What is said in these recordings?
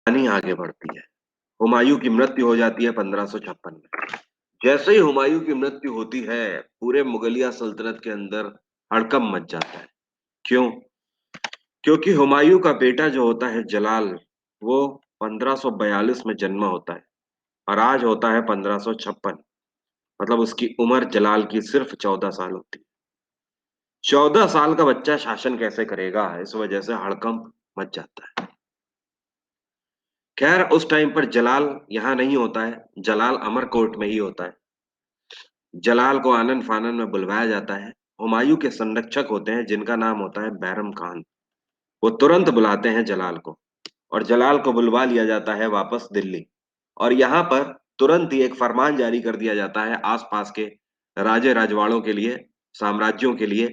कहानी आगे बढ़ती है। हुमायूं की मृत्यु हो जाती है 1556 में। जैसे ही हुमायूं की मृत्यु होती है, पूरे मुगलिया सल्तनत के अंदर हड़कंप मच जाता है। क्यों? क्योंकि हुमायूं का बेटा जो होता है जलाल, वो 1542 में जन्मा होता है और आज होता है 1556। मतलब उसकी उम्र जलाल की सिर्फ 14 साल होती है। 14 साल का बच्चा शासन कैसे करेगा, इस वजह से हड़कंप मच जाता है। खैर, उस टाइम पर जलाल यहाँ नहीं होता है, जलाल अमरकोट में ही होता है। जलाल को आनन फानन में बुलवाया जाता है। हुमायूं के संरक्षक होते हैं जिनका नाम होता है बैरम खान। वो तुरंत बुलाते हैं जलाल को और जलाल को बुलवा लिया जाता है वापस दिल्ली। और यहाँ पर तुरंत ही एक फरमान जारी कर दिया जाता है आसपास के राजे रजवाड़ों के लिए, साम्राज्यों के लिए,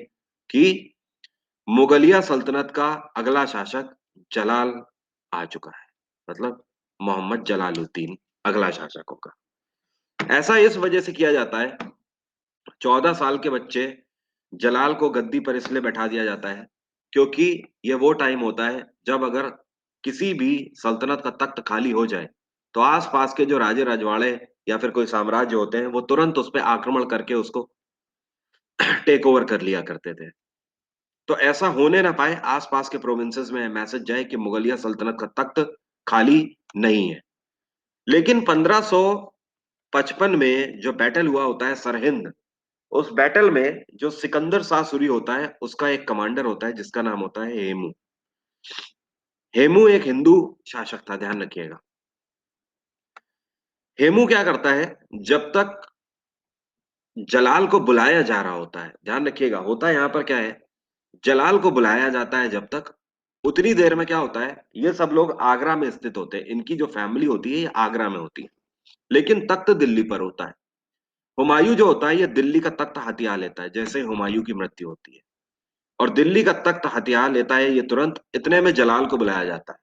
कि मुगलिया सल्तनत का अगला शासक जलाल आ चुका है। मतलब मोहम्मद जलालुद्दीन अगला शासक होगा। ऐसा इस वजह से किया जाता है, 14 साल के बच्चे जलाल को गद्दी पर इसलिए बैठा दिया जाता है क्योंकि ये वो टाइम होता है जब अगर किसी भी सल्तनत का तख्त खाली हो जाए तो आसपास के जो राजे रजवाड़े या फिर कोई साम्राज्य होते हैं वो तुरंत उस पर आक्रमण करके उसको टेक ओवर कर लिया करते थे। तो ऐसा होने ना पाए, आसपास के प्रोविंसेस में मैसेज जाए कि मुगलिया सल्तनत का तख्त खाली नहीं है। लेकिन 1555 में जो बैटल हुआ होता है सरहिंद, उस बैटल में जो सिकंदर शाह सूरी होता है उसका एक कमांडर होता है जिसका नाम होता है हेमू। हेमू एक हिंदू शासक था, ध्यान रखिएगा। हेमू क्या करता है, जब तक जलाल को बुलाया जा रहा होता है, ध्यान रखिएगा, होता है यहाँ पर क्या है, जलाल को बुलाया जाता है जब तक, उतनी देर में क्या होता है, ये सब लोग आगरा में स्थित होते हैं, इनकी जो फैमिली होती है ये आगरा में होती है, लेकिन तख्त दिल्ली पर होता है। हुमायूं जो होता है ये दिल्ली का तख्त हथिया लेता है जैसे ही हुमायूं की मृत्यु होती है, और दिल्ली का तख्त हथिया लेता है ये तुरंत। इतने में जलाल को बुलाया जाता है।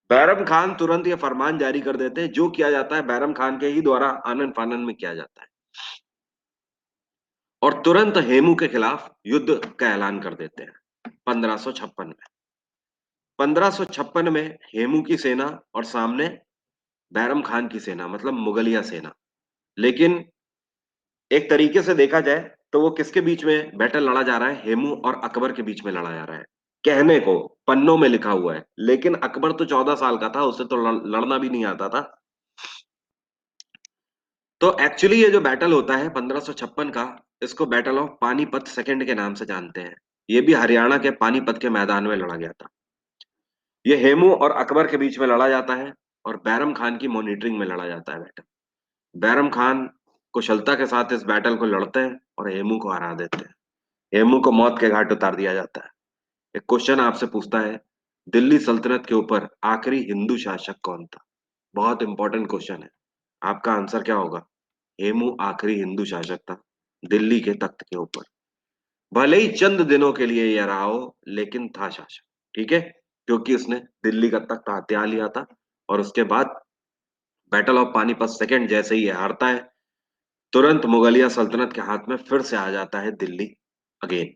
बैरम खान तुरंत ये फरमान जारी कर देते हैं, जो किया जाता है बैरम खान के ही द्वारा आनन फानन में किया जाता है, और तुरंत हेमू के खिलाफ युद्ध का ऐलान कर देते हैं 1556 में। 1556 में हेमू की सेना और सामने बैरम खान की सेना, मतलब मुगलिया सेना। लेकिन एक तरीके से देखा जाए तो वो किसके बीच में बैटल लड़ा जा रहा है, हेमू और अकबर के बीच में लड़ा जा रहा है। कहने को पन्नों में लिखा हुआ है, लेकिन अकबर तो 14 साल का था, उसे तो लड़ना भी नहीं आता था। तो एक्चुअली ये जो बैटल होता है 1556 का, इसको बैटल ऑफ पानीपत सेकंड के नाम से जानते हैं। ये भी हरियाणा के पानीपत के मैदान में लड़ा गया था। ये हेमू और अकबर के बीच में लड़ा जाता है और बैरम खान की मॉनिटरिंग में लड़ा जाता है बैटल। बैरम खान कुशलता के साथ इस बैटल को लड़ते हैं और हेमू को हरा देते हैं। हेमू को मौत के घाट उतार दिया जाता है। एक क्वेश्चन आपसे पूछता है, दिल्ली सल्तनत के ऊपर आखिरी हिंदू शासक कौन था? बहुत इंपॉर्टेंट क्वेश्चन है। आपका आंसर क्या होगा? हेमू आखिरी हिंदू शासक था दिल्ली के तख्त के ऊपर। भले ही चंद दिनों के लिए यह रहा हो, लेकिन था शासक। ठीक है, क्योंकि उसने दिल्ली का तख्त हथिया लिया था। और उसके बाद बैटल ऑफ पानीपत सेकंड जैसे ही ये हारता है, तुरंत मुगलिया सल्तनत के हाथ में फिर से आ जाता है दिल्ली अगेन।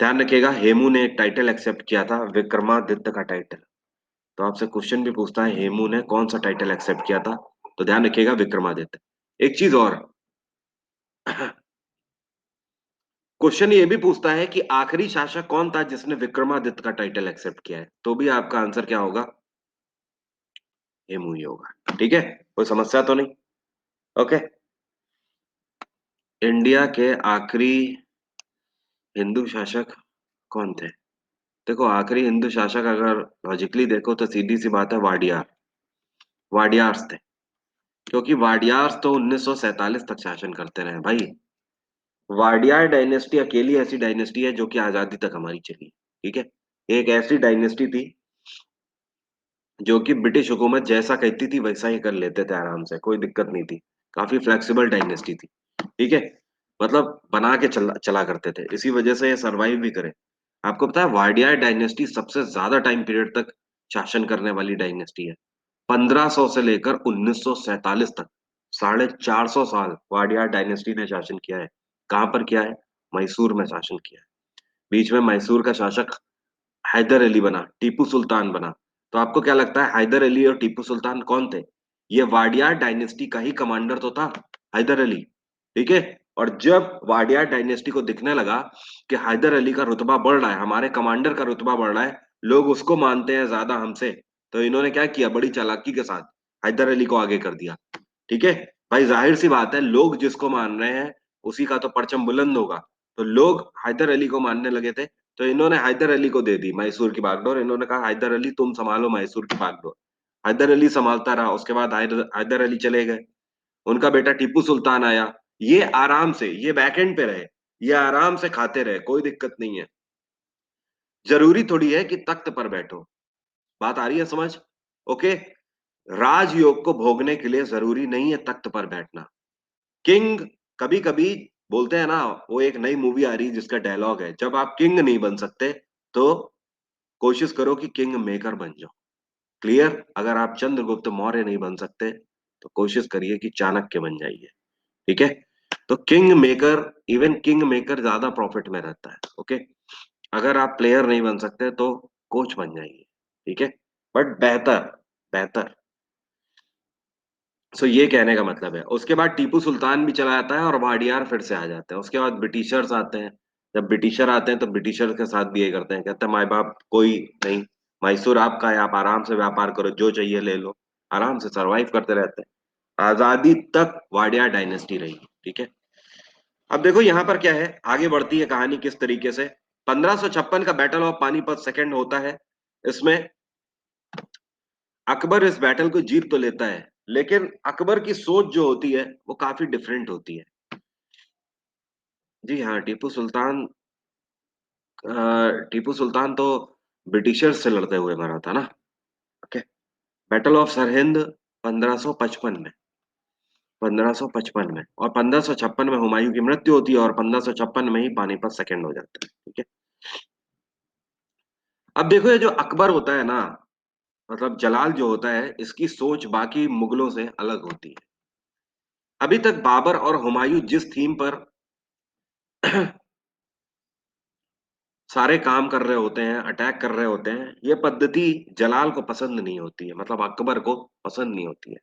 ध्यान रखिएगा, हेमू ने एक टाइटल एक्सेप्ट किया था, विक्रमादित्य का टाइटल। तो आपसे क्वेश्चन भी पूछता है हेमू ने कौन सा टाइटल एक्सेप्ट किया था, तो ध्यान रखिएगा विक्रमादित्य। एक चीज और, क्वेश्चन ये भी पूछता है कि आखिरी शासक कौन था जिसने विक्रमादित्य का टाइटल एक्सेप्ट किया है, तो भी आपका आंसर क्या होगा? हेमू ही होगा। ठीक है, कोई समस्या तो नहीं? ओके। इंडिया के आखिरी हिंदू शासक कौन थे? देखो, आखिरी हिंदू शासक अगर लॉजिकली देखो तो सीधी सी बात है, वाडियार। वाडियार्स थे, क्योंकि वाडियार्स तो 1947 तक शासन करते रहे भाई। वाडियार डायनेस्टी अकेली ऐसी डायनेस्टी है जो कि आजादी तक हमारी चली। ठीक है, एक ऐसी डायनेस्टी थी जो कि ब्रिटिश हुकूमत जैसा कहती थी वैसा ही कर लेते थे आराम से, कोई दिक्कत नहीं थी। काफी फ्लेक्सिबल डायनेस्टी थी। ठीक है, मतलब बना के चला चला करते थे, इसी वजह से ये सरवाइव भी करे। आपको पता है वाडियार डायनेस्टी सबसे ज्यादा टाइम पीरियड तक शासन करने वाली डायनेस्टी है। 1500 से लेकर 1947 तक 450 साल वाडियार डायनेस्टी ने शासन किया है। कहाँ पर किया है? मैसूर में शासन किया है। बीच में मैसूर का शासक हैदर अली बना, टीपू सुल्तान बना। तो आपको क्या लगता है हैदर अली और टीपू सुल्तान कौन थे? ये वाडियार डायनेस्टी का ही कमांडर तो था, हैदर अली। ठीक है। और जब वाडियार डायनेस्टी को दिखने लगा कि हैदर अली का रुतबा बढ़ रहा है, हमारे कमांडर का रुतबा बढ़ रहा है, लोग उसको मानते हैं ज्यादा हमसे, तो इन्होंने क्या किया, बड़ी चालाकी के साथ हैदर अली को आगे कर दिया। ठीक है। भाई जाहिर सी बात है, लोग जिसको मान रहे हैं उसी का तो परचम बुलंद होगा। तो लोग हैदर अली को मानने लगे थे, तो इन्होंने हैदर अली को दे दी मैसूर की बागडोर। इन्होंने कहा हैदर अली तुम संभालो मैसूर की बागडोर। हैदर अली संभालता रहा। उसके बाद हैदर अली चले गए। उनका बेटा टीपू सुल्तान आया। ये आराम से, ये बैकएंड पे रहे, ये आराम से खाते रहे, कोई दिक्कत नहीं है। जरूरी थोड़ी है कि तख्त पर बैठो। बात आ रही है समझ? ओके। राजयोग को भोगने के लिए जरूरी नहीं है तख्त पर बैठना। किंग, कभी कभी बोलते हैं ना, वो एक नई मूवी आ रही है जिसका डायलॉग है, जब आप किंग नहीं बन सकते तो कोशिश करो कि किंग मेकर बन जाओ। क्लियर? अगर आप चंद्रगुप्त मौर्य नहीं बन सकते तो कोशिश करिए कि चाणक्य बन जाइए। ठीक है। तो king maker, even king maker ज्यादा प्रॉफिट में रहता है। ओके। अगर आप प्लेयर नहीं बन सकते तो कोच बन जाइए। ठीक है। बट बेहतर, बेहतर। सो ये कहने का मतलब है। उसके बाद टीपू सुल्तान भी चला जाता है और वाडियार फिर से आ जाते हैं। उसके बाद ब्रिटिशर्स आते हैं। जब ब्रिटिशर आते हैं तो ब्रिटिशर के साथ भी ये करते हैं, कहते हैं माई बाप कोई नहीं, मैसूर आपका है, आप आराम से व्यापार करो, जो चाहिए ले लो। आराम से सरवाइव करते रहते हैं। आजादी तक वाडियार डायनेस्टी रही। ठीक है। अब देखो यहाँ पर क्या है, आगे बढ़ती है कहानी किस तरीके से। 1556 का बैटल ऑफ पानीपत सेकंड होता है। इसमें अकबर इस बैटल को जीत तो लेता है, लेकिन अकबर की सोच जो होती है वो काफी डिफरेंट होती है। जी हाँ, टीपू सुल्तान तो ब्रिटिशर्स से लड़ते हुए मरा था ना। ओके। बैटल ऑफ सरहिंद 1555 में, 1555 में, और 1556 में हुमायूं की मृत्यु होती है, और 1556 में ही पानीपत सेकंड हो जाता है। ठीक है। अब देखो ये जो अकबर होता है ना, मतलब जलाल जो होता है, इसकी सोच बाकी मुगलों से अलग होती है। अभी तक बाबर और हुमायूं जिस थीम पर सारे काम कर रहे होते हैं, अटैक कर रहे होते हैं, ये पद्धति जलाल को पसंद नहीं होती है, मतलब अकबर को पसंद नहीं होती है।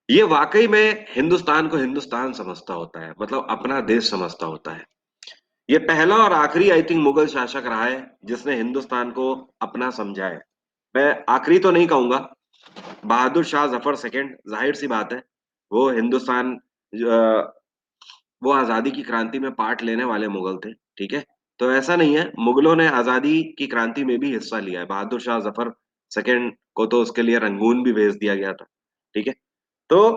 ये वाकई में हिंदुस्तान को हिंदुस्तान समझता होता है, मतलब अपना देश समझता होता है। ये पहला और आखिरी आई थिंक मुगल शासक रहा है जिसने हिंदुस्तान को अपना समझा है। मैं आखिरी तो नहीं कहूंगा, बहादुर शाह जफर सेकंड, जाहिर सी बात है, वो हिंदुस्तान, वो आजादी की क्रांति में पार्ट लेने वाले मुगल थे। ठीक है। तो ऐसा नहीं है, मुगलों ने आजादी की क्रांति में भी हिस्सा लिया है। बहादुर शाह जफर सेकंड को तो उसके लिए रंगून भी भेज दिया गया था। ठीक है। तो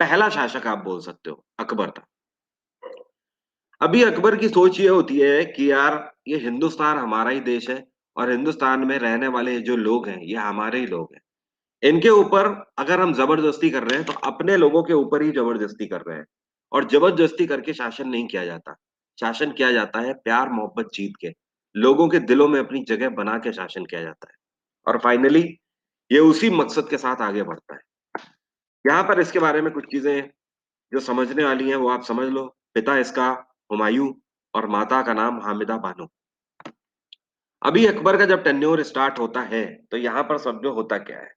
पहला शासक आप बोल सकते हो अकबर था। अभी अकबर की सोच ये होती है कि यार ये हिंदुस्तान हमारा ही देश है, और हिंदुस्तान में रहने वाले जो लोग हैं ये हमारे ही लोग हैं। इनके ऊपर अगर हम जबरदस्ती कर रहे हैं तो अपने लोगों के ऊपर ही जबरदस्ती कर रहे हैं। और जबरदस्ती करके शासन नहीं किया जाता। शासन किया जाता है प्यार मोहब्बत जीत के, लोगों के दिलों में अपनी जगह बना के शासन किया जाता है। और फाइनली ये उसी मकसद के साथ आगे बढ़ता है। यहाँ पर इसके बारे में कुछ चीजें जो समझने वाली हैं वो आप समझ लो। पिता इसका हुमायूं, और माता का नाम हामिदा बानो। अभी अकबर का जब टेन्योर स्टार्ट होता है तो यहाँ पर समझो होता क्या है।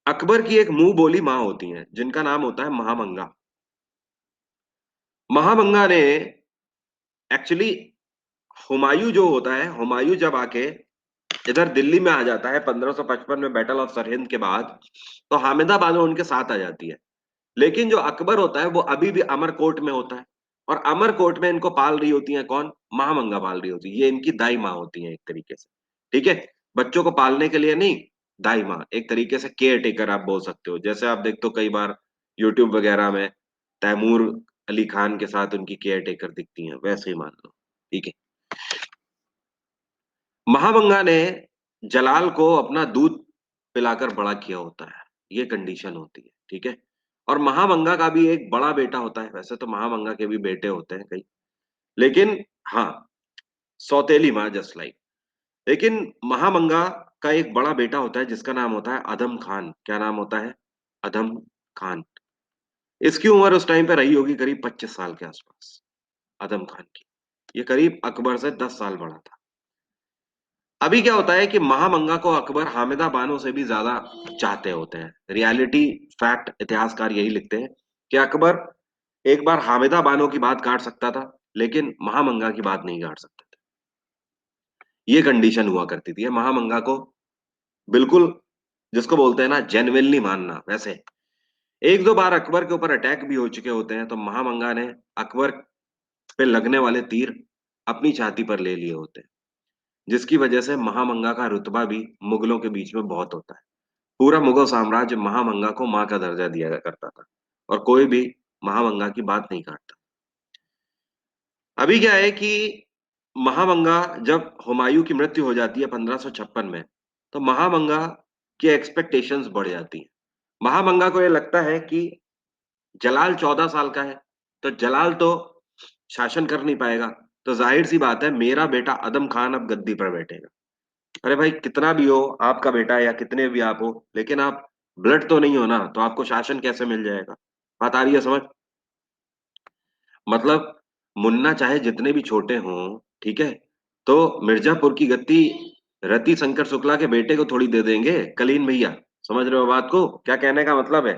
अकबर की एक मुंह बोली माँ होती है जिनका नाम होता है महामंगा। महामंगा ने एक्चुअली, हुमायूं जो होता है, हुमायूं जब आके इधर दिल्ली में आ जाता है 1555 में बैटल ऑफ सरहिंद के बाद, तो हामिदा बानो उनके साथ आ जाती है। लेकिन जो अकबर होता है वो अभी भी अमरकोट में होता है, और अमरकोट में इनको पाल रही होती है कौन? महामंगा पाल रही होती है। ये इनकी दाई माँ होती है एक तरीके से। ठीक है। बच्चों को पालने के लिए नहीं, दाई माँ, एक तरीके से केयर टेकर आप बोल सकते हो। जैसे आप देखते हो कई बार यूट्यूब वगैरह में तैमूर अली खान के साथ उनकी केयर टेकर दिखती हैं, वैसे ही मान लो। ठीक है। महामंगा ने जलाल को अपना दूध पिलाकर बड़ा किया होता है, ये कंडीशन होती है। ठीक है। और महामंगा का भी एक बड़ा बेटा होता है, वैसे तो महामंगा के भी बेटे होते हैं कई, लेकिन हाँ, सौतेली माँ जस्ट लाइक। लेकिन महामंगा का एक बड़ा बेटा होता है जिसका नाम होता है अदम खान। क्या नाम होता है? अदम खान। इसकी उम्र उस टाइम पे रही होगी करीब 25 साल के आसपास, अदम खान की। ये करीब अकबर से 10 साल बड़ा था। अभी क्या होता है कि महामंगा को अकबर हामिदा बानो से भी ज्यादा चाहते होते हैं। रियलिटी फैक्ट इतिहासकार यही लिखते हैं कि अकबर एक बार हामिदा बानो की बात काट सकता था, लेकिन महामंगा की बात नहीं काट सकता था। ये कंडीशन हुआ करती थी। महामंगा को बिल्कुल, जिसको बोलते हैं ना, जेन्युइनली मानना। वैसे एक दो बार अकबर के ऊपर अटैक भी हो चुके होते हैं, तो महामंगा ने अकबर पे लगने वाले तीर अपनी छाती पर ले लिए होते हैं, जिसकी वजह से महामंगा का रुतबा भी मुगलों के बीच में बहुत होता है। पूरा मुगल साम्राज्य महामंगा को माँ का दर्जा दिया करता था, और कोई भी महामंगा की बात नहीं काटता। अभी क्या है कि महामंगा, जब हुमायूं की मृत्यु हो जाती है 1556 में, तो महामंगा की एक्सपेक्टेशंस बढ़ जाती हैं। महामंगा को ये लगता है कि जलाल 14 साल का है, तो जलाल तो शासन कर नहीं पाएगा, तो जाहिर सी बात है मेरा बेटा अदम खान अब गद्दी पर बैठेगा। अरे भाई, कितना भी हो आपका बेटा या कितने भी आप हो, लेकिन आप ब्लड तो नहीं हो ना, तो आपको शासन कैसे मिल जाएगा? बात आ रही है समझ? मतलब मुन्ना चाहे जितने भी छोटे हों, ठीक है, तो मिर्जापुर की गद्दी रति शंकर शुक्ला के बेटे को थोड़ी दे देंगे, कलीन भैया। समझ रहे हो बात को, क्या कहने का मतलब है?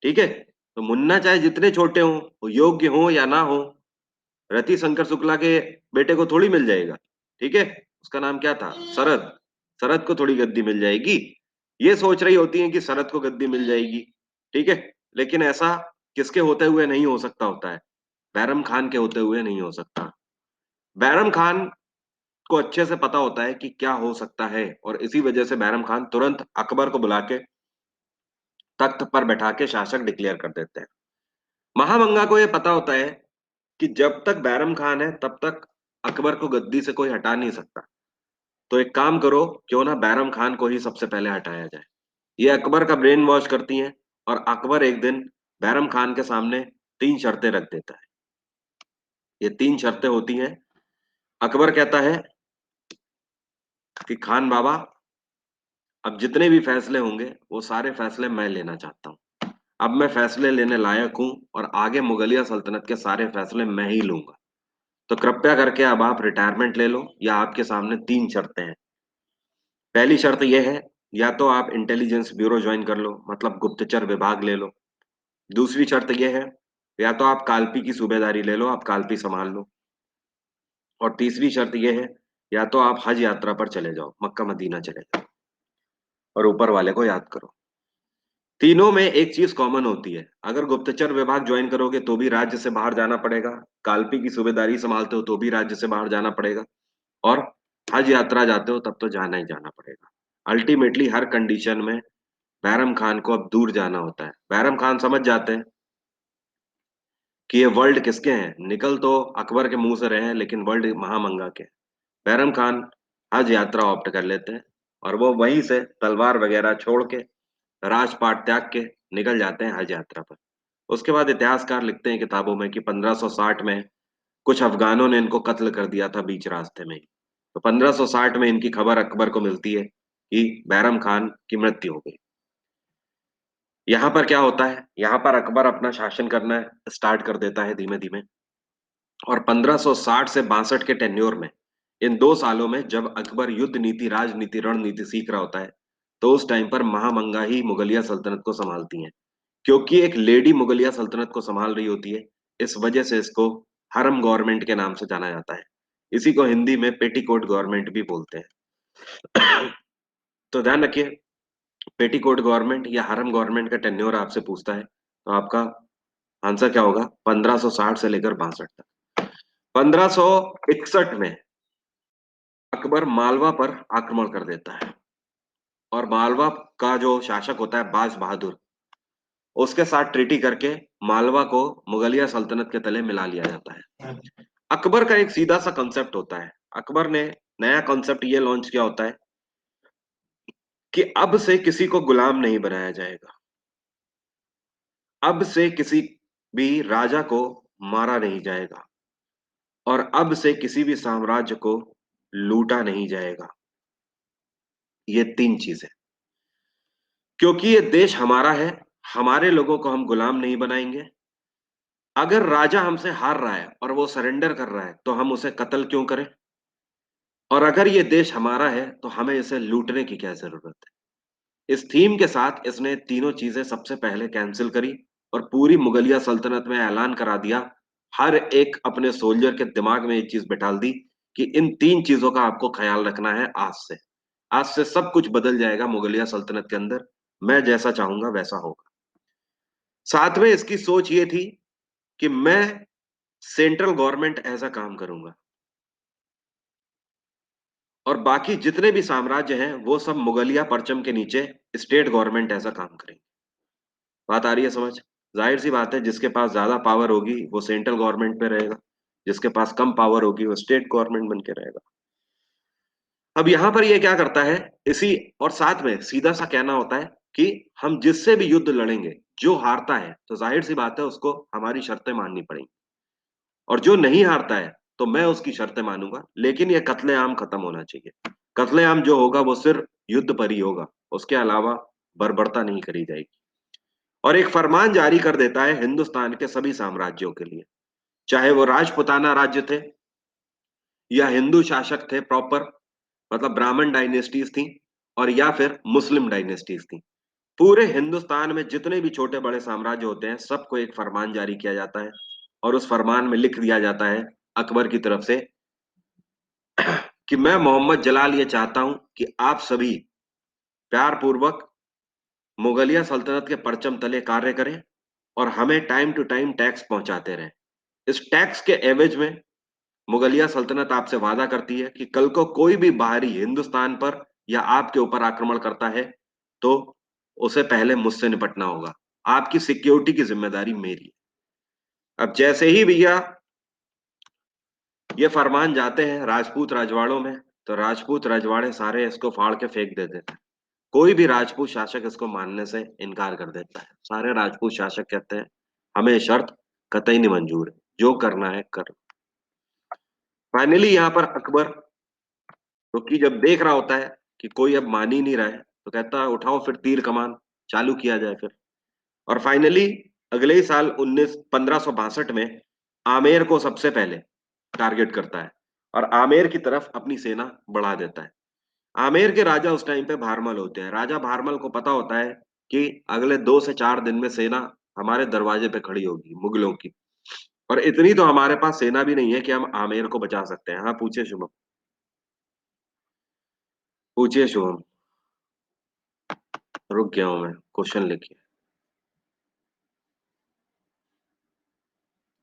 ठीक है, तो मुन्ना चाहे जितने छोटे हों, वो योग्य हों या ना हो, रति शंकर शुक्ला के बेटे को थोड़ी मिल जाएगा। ठीक है, उसका नाम क्या था, शरद। शरद को थोड़ी गद्दी मिल जाएगी। ये सोच रही होती है कि शरद को गद्दी मिल जाएगी। ठीक है, लेकिन ऐसा किसके होते हुए नहीं हो सकता होता है? बैरम खान के होते हुए नहीं हो सकता। बैरम खान को अच्छे से पता होता है कि क्या हो सकता है, और इसी वजह से बैरम खान तुरंत अकबर को बुला के तख्त पर बैठा के शासक डिक्लेयर कर देते हैं। महामंगा को यह पता होता है कि जब तक बैरम खान है तब तक अकबर को गद्दी से कोई हटा नहीं सकता। तो एक काम करो, क्यों ना बैरम खान को ही सबसे पहले हटाया जाए। ये अकबर का ब्रेन वॉश करती हैं, और अकबर एक दिन बैरम खान के सामने 3 शर्तें रख देता है। ये 3 शर्तें होती हैं। अकबर कहता है कि खान बाबा, अब जितने भी फैसले होंगे वो सारे फैसले मैं लेना चाहता हूँ। अब मैं फैसले लेने लायक हूँ, और आगे मुगलिया सल्तनत के सारे फैसले मैं ही लूंगा। तो कृपया करके अब आप रिटायरमेंट ले लो, या आपके सामने 3 शर्तें हैं। पहली शर्त यह है, या तो आप इंटेलिजेंस ब्यूरो ज्वाइन कर लो, मतलब गुप्तचर विभाग ले लो। दूसरी शर्त यह है, या तो आप कालपी की सूबेदारी ले लो, आप कालपी संभाल लो। और तीसरी शर्त यह है, या तो आप हज यात्रा पर चले जाओ, मक्का मदीना चले जाओ, और ऊपर वाले को याद करो। तीनों में एक चीज कॉमन होती है, अगर गुप्तचर विभाग ज्वाइन करोगे तो भी राज्य से बाहर जाना पड़ेगा, कालपी की सूबेदारी संभालते हो तो भी राज्य से बाहर जाना पड़ेगा, और हज यात्रा जाते हो तब तो जाना ही जाना पड़ेगा। अल्टीमेटली हर कंडीशन में बैरम खान को अब दूर जाना होता है। बैरम खान समझ जाते हैं कि ये वर्ल्ड किसके हैं, निकल तो अकबर के मुंह से रहे हैं, लेकिन वर्ल्ड महामंगा के हैं। बैरम खान हज यात्रा ऑप्ट कर लेते हैं, और वो वहीं से तलवार वगैरह छोड़ के, राजपाट त्याग के निकल जाते हैं हज यात्रा पर। उसके बाद इतिहासकार लिखते हैं किताबों में कि 1560 में कुछ अफगानों ने इनको कत्ल कर दिया था बीच रास्ते में ही। तो 1560 में इनकी खबर अकबर को मिलती है कि बैरम खान की मृत्यु हो गई। यहाँ पर क्या होता है, यहाँ पर अकबर अपना शासन करना स्टार्ट कर देता है धीमे धीमे। और 1560 से 62 के टेन्योर में, इन 2 सालों में जब अकबर युद्ध नीति, राजनीति, रणनीति सीख रहा होता है, तो उस टाइम पर महामंगा ही मुगलिया सल्तनत को संभालती हैं। क्योंकि एक लेडी मुगलिया सल्तनत को संभाल रही होती है, इस वजह से इसको हरम गवर्नमेंट के नाम से जाना जाता है। इसी को हिंदी में पेटीकोट गवर्नमेंट भी बोलते हैं। तो ध्यान रखिए, पेटीकोट गवर्नमेंट या हरम गवर्नमेंट का टेन्योर आपसे पूछता है, तो आपका आंसर क्या होगा? 1560 से लेकर 62 तक। 1561 में अकबर मालवा पर आक्रमण कर देता है, और मालवा का जो शासक होता है बाज बहादुर, उसके साथ ट्रीटी करके मालवा को मुगलिया सल्तनत के तले मिला लिया जाता है। अकबर का एक सीधा सा कंसेप्ट होता है। अकबर ने नया कॉन्सेप्ट ये लॉन्च किया होता है कि अब से किसी को गुलाम नहीं बनाया जाएगा, अब से किसी भी राजा को मारा नहीं जाएगा, और अब से किसी भी साम्राज्य को लूटा नहीं जाएगा। ये 3 चीजें, क्योंकि ये देश हमारा है, हमारे लोगों को हम गुलाम नहीं बनाएंगे। अगर राजा हमसे हार रहा है और वो सरेंडर कर रहा है, तो हम उसे कत्ल क्यों करें? और अगर ये देश हमारा है तो हमें इसे लूटने की क्या जरूरत है। इस थीम के साथ इसने तीनों चीजें सबसे पहले कैंसिल करी और पूरी मुगलिया सल्तनत में ऐलान करा दिया। हर एक अपने सोल्जर के दिमाग में ये चीज बिठाल दी कि इन तीन चीजों का आपको ख्याल रखना है आज से। आज से सब कुछ बदल जाएगा मुगलिया सल्तनत के अंदर। मैं जैसा चाहूंगा वैसा होगा। साथ में इसकी सोच ये थी कि मैं सेंट्रल गवर्नमेंट ऐसा काम करूंगा और बाकी जितने भी साम्राज्य हैं वो सब मुगलिया परचम के नीचे स्टेट गवर्नमेंट ऐसा काम करेंगे। बात आ रही है समझ। जाहिर सी बात है, जिसके पास ज्यादा पावर होगी वो सेंट्रल गवर्नमेंट पे रहेगा, जिसके पास कम पावर होगी वो स्टेट गवर्नमेंट बन के रहेगा। अब यहां पर ये क्या करता है, इसी और साथ में सीधा सा कहना होता है कि हम जिससे भी युद्ध लड़ेंगे, जो हारता है तो जाहिर सी बात है उसको हमारी शर्तें माननी पड़ेंगी, और जो नहीं हारता है तो मैं उसकी शर्तें मानूंगा, लेकिन ये कत्लेआम खत्म होना चाहिए। कत्लेआम जो होगा वो सिर्फ युद्ध पर ही होगा, उसके अलावा बर्बरता नहीं करी जाएगी। और एक फरमान जारी कर देता है हिंदुस्तान के सभी साम्राज्यों के लिए, चाहे वो राजपुताना राज्य थे या हिंदू शासक थे प्रॉपर, मतलब ब्राह्मण डायनेस्टीज थी, और या फिर मुस्लिम डायनेस्टीज थी। पूरे हिंदुस्तान में जितने भी छोटे बड़े साम्राज्य होते हैं सबको एक फरमान जारी किया जाता है, और उस फरमान में लिख दिया जाता है अकबर की तरफ से कि मैं मोहम्मद जलाल ये चाहता हूं कि आप सभी प्यार पूर्वक मुगलिया सल्तनत के परचम तले कार्य करें और हमें टाइम टू टाइम टैक्स पहुंचाते रहें। इस टैक्स के एवज में मुगलिया सल्तनत आपसे वादा करती है कि कल को कोई भी बाहरी हिंदुस्तान पर या आपके ऊपर आक्रमण करता है तो उसे पहले मुझसे निपटना होगा। आपकी सिक्योरिटी की जिम्मेदारी मेरी है। अब जैसे ही भैया ये फरमान जाते हैं राजपूत रजवाड़ों में, तो राजपूत रजवाड़े सारे इसको फाड़ के फेंक देते थे। कोई भी राजपूत शासक इसको मानने से इनकार कर देता है। सारे राजपूत शासक कहते हैं हमें शर्त कतई नहीं मंजूर है, जो करना है कर। फाइनली यहाँ पर अकबर, क्योंकि जब देख रहा होता है कि कोई अब मान ही नहीं रहा है, तो कहता है उठाओ फिर तीर कमान, चालू किया जाए फिर। और फाइनली अगले ही साल 1562 में आमेर को सबसे पहले टारगेट करता है और आमेर की तरफ अपनी सेना बढ़ा देता है। आमेर के राजा उस टाइम पे भारमल होते हैं। राजा भारमल को पता होता है कि अगले 2 से 4 दिन में सेना हमारे दरवाजे पे खड़ी होगी मुगलों की, और इतनी तो हमारे पास सेना भी नहीं है कि हम आमेर को बचा सकते हैं। हाँ पूछिए शुभम, पूछिए शुभम। रुक गया हूं मैं, क्वेश्चन लिखिए।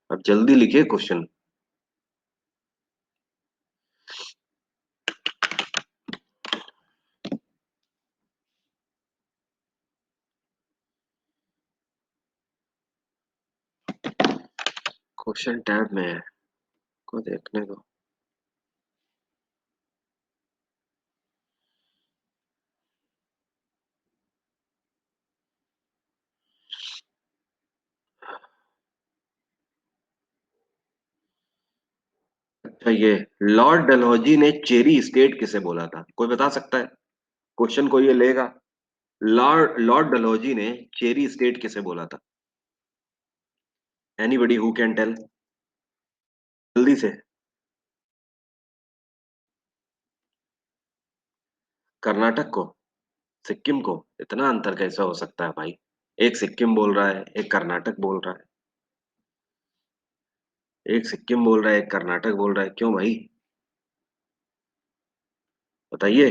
अब जल्दी लिखिए क्वेश्चन। क्वेश्चन टैब में है, को देखने दो। अच्छा, ये लॉर्ड डलहौजी ने चेरी स्टेट किसे बोला था, कोई बता सकता है? क्वेश्चन को ये लेगा। लॉर्ड डलहौजी ने चेरी स्टेट किसे बोला था? एनीबडी हु कैन टेल, जल्दी से। कर्नाटक को? सिक्किम को? इतना अंतर कैसा हो सकता है भाई? एक सिक्किम बोल रहा है, एक कर्नाटक बोल रहा है। एक सिक्किम बोल रहा है, एक कर्नाटक बोल रहा है, क्यों भाई? बताइए।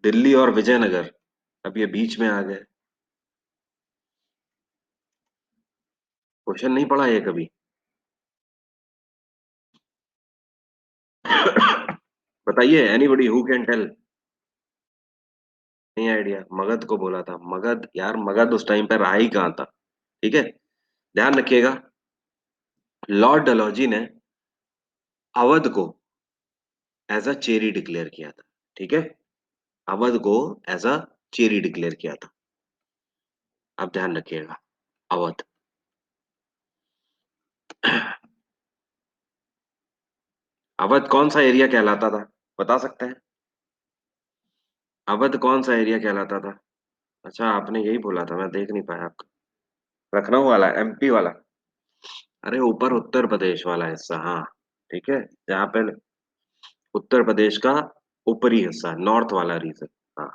दिल्ली और विजयनगर, अब ये बीच में आ गए। क्वेश्चन नहीं पढ़ा ये कभी? बताइए, एनीबडी हु कैन टेल। नहीं आइडिया। मगध को बोला था। मगध यार, मगध उस टाइम पे रहा ही कहाँ था। ठीक है, ध्यान रखिएगा। लॉर्ड डलहौजी ने अवध को एज अ चेरी डिक्लेयर किया था। ठीक है, अवध को एज अ चेरी डिक्लेयर किया था। अब ध्यान रखिएगा, अवध। अवध कौन सा एरिया कहलाता था, बता सकते हैं? अवध कौन सा एरिया कहलाता था? अच्छा, आपने यही बोला था, मैं देख नहीं पाया आपका। लखनऊ वाला, एमपी वाला? अरे ऊपर उत्तर प्रदेश वाला हिस्सा, हाँ। ठीक है, जहाँ पे उत्तर प्रदेश का ऊपरी हिस्सा, नॉर्थ वाला रीजन। हाँ,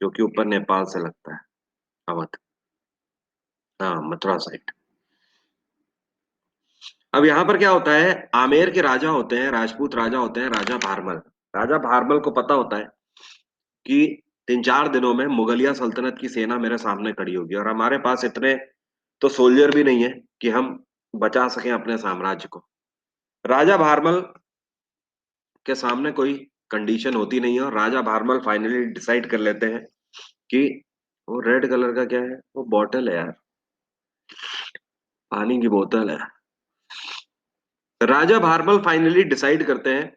जो कि ऊपर नेपाल से लगता है, अवध। हाँ, मथुरा साइड। अब यहाँ पर क्या होता है, आमेर के राजा होते हैं, राजपूत राजा होते हैं, राजा भारमल। राजा भारमल को पता होता है कि 3-4 दिनों में मुगलिया सल्तनत की सेना मेरे सामने खड़ी होगी, और हमारे पास इतने तो सोल्जर भी नहीं है कि हम बचा सकें अपने साम्राज्य को। राजा भारमल के सामने कोई कंडीशन होती नहीं है, और राजा भारमल फाइनली डिसाइड कर लेते हैं कि वो रेड कलर का क्या है, वो बॉटल है यार, पानी की बोतल है। राजा भारमल फाइनली डिसाइड करते हैं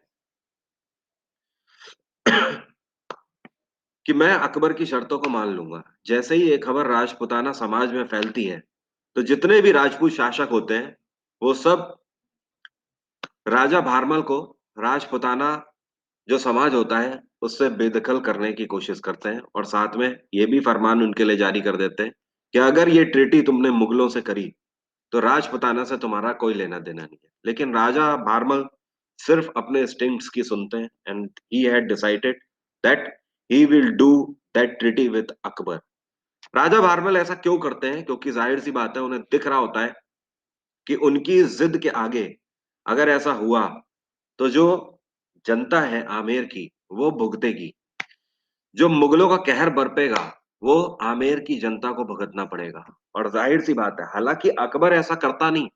कि मैं अकबर की शर्तों को मान लूंगा। जैसे ही ये खबर राजपुताना समाज में फैलती है, तो जितने भी राजपूत शासक होते हैं, वो सब राजा भारमल को, राजपुताना जो समाज होता है, उससे बेदखल करने की कोशिश करते हैं, और साथ में ये भी फरमान उनके लिए जारी कर देते हैं कि अगर ये ट्रीटी तुमने मुगलों से करी, तो राजपुताना से तुम्हारा कोई लेना देना नहीं है। लेकिन राजा भारमल सिर्फ अपने इंस्टिंक्ट्स की सुनते हैं, and he had decided that he will do that treaty with Akbar. Raja Bharmal ऐसा क्यों करते हैं? क्योंकि जाहिर सी बात है, उन्हें दिख रहा होता है कि उनकी जिद के आगे अगर ऐसा हुआ, तो जो जनता है आमेर की, वो भुगतेगी। जो मुगलों का कहर बरपेगा, वो आमेर की जनता को भुगतना पड़ेगा। और जाहिर सी बात है, हालांकि अकबर ऐसा करता नहीं,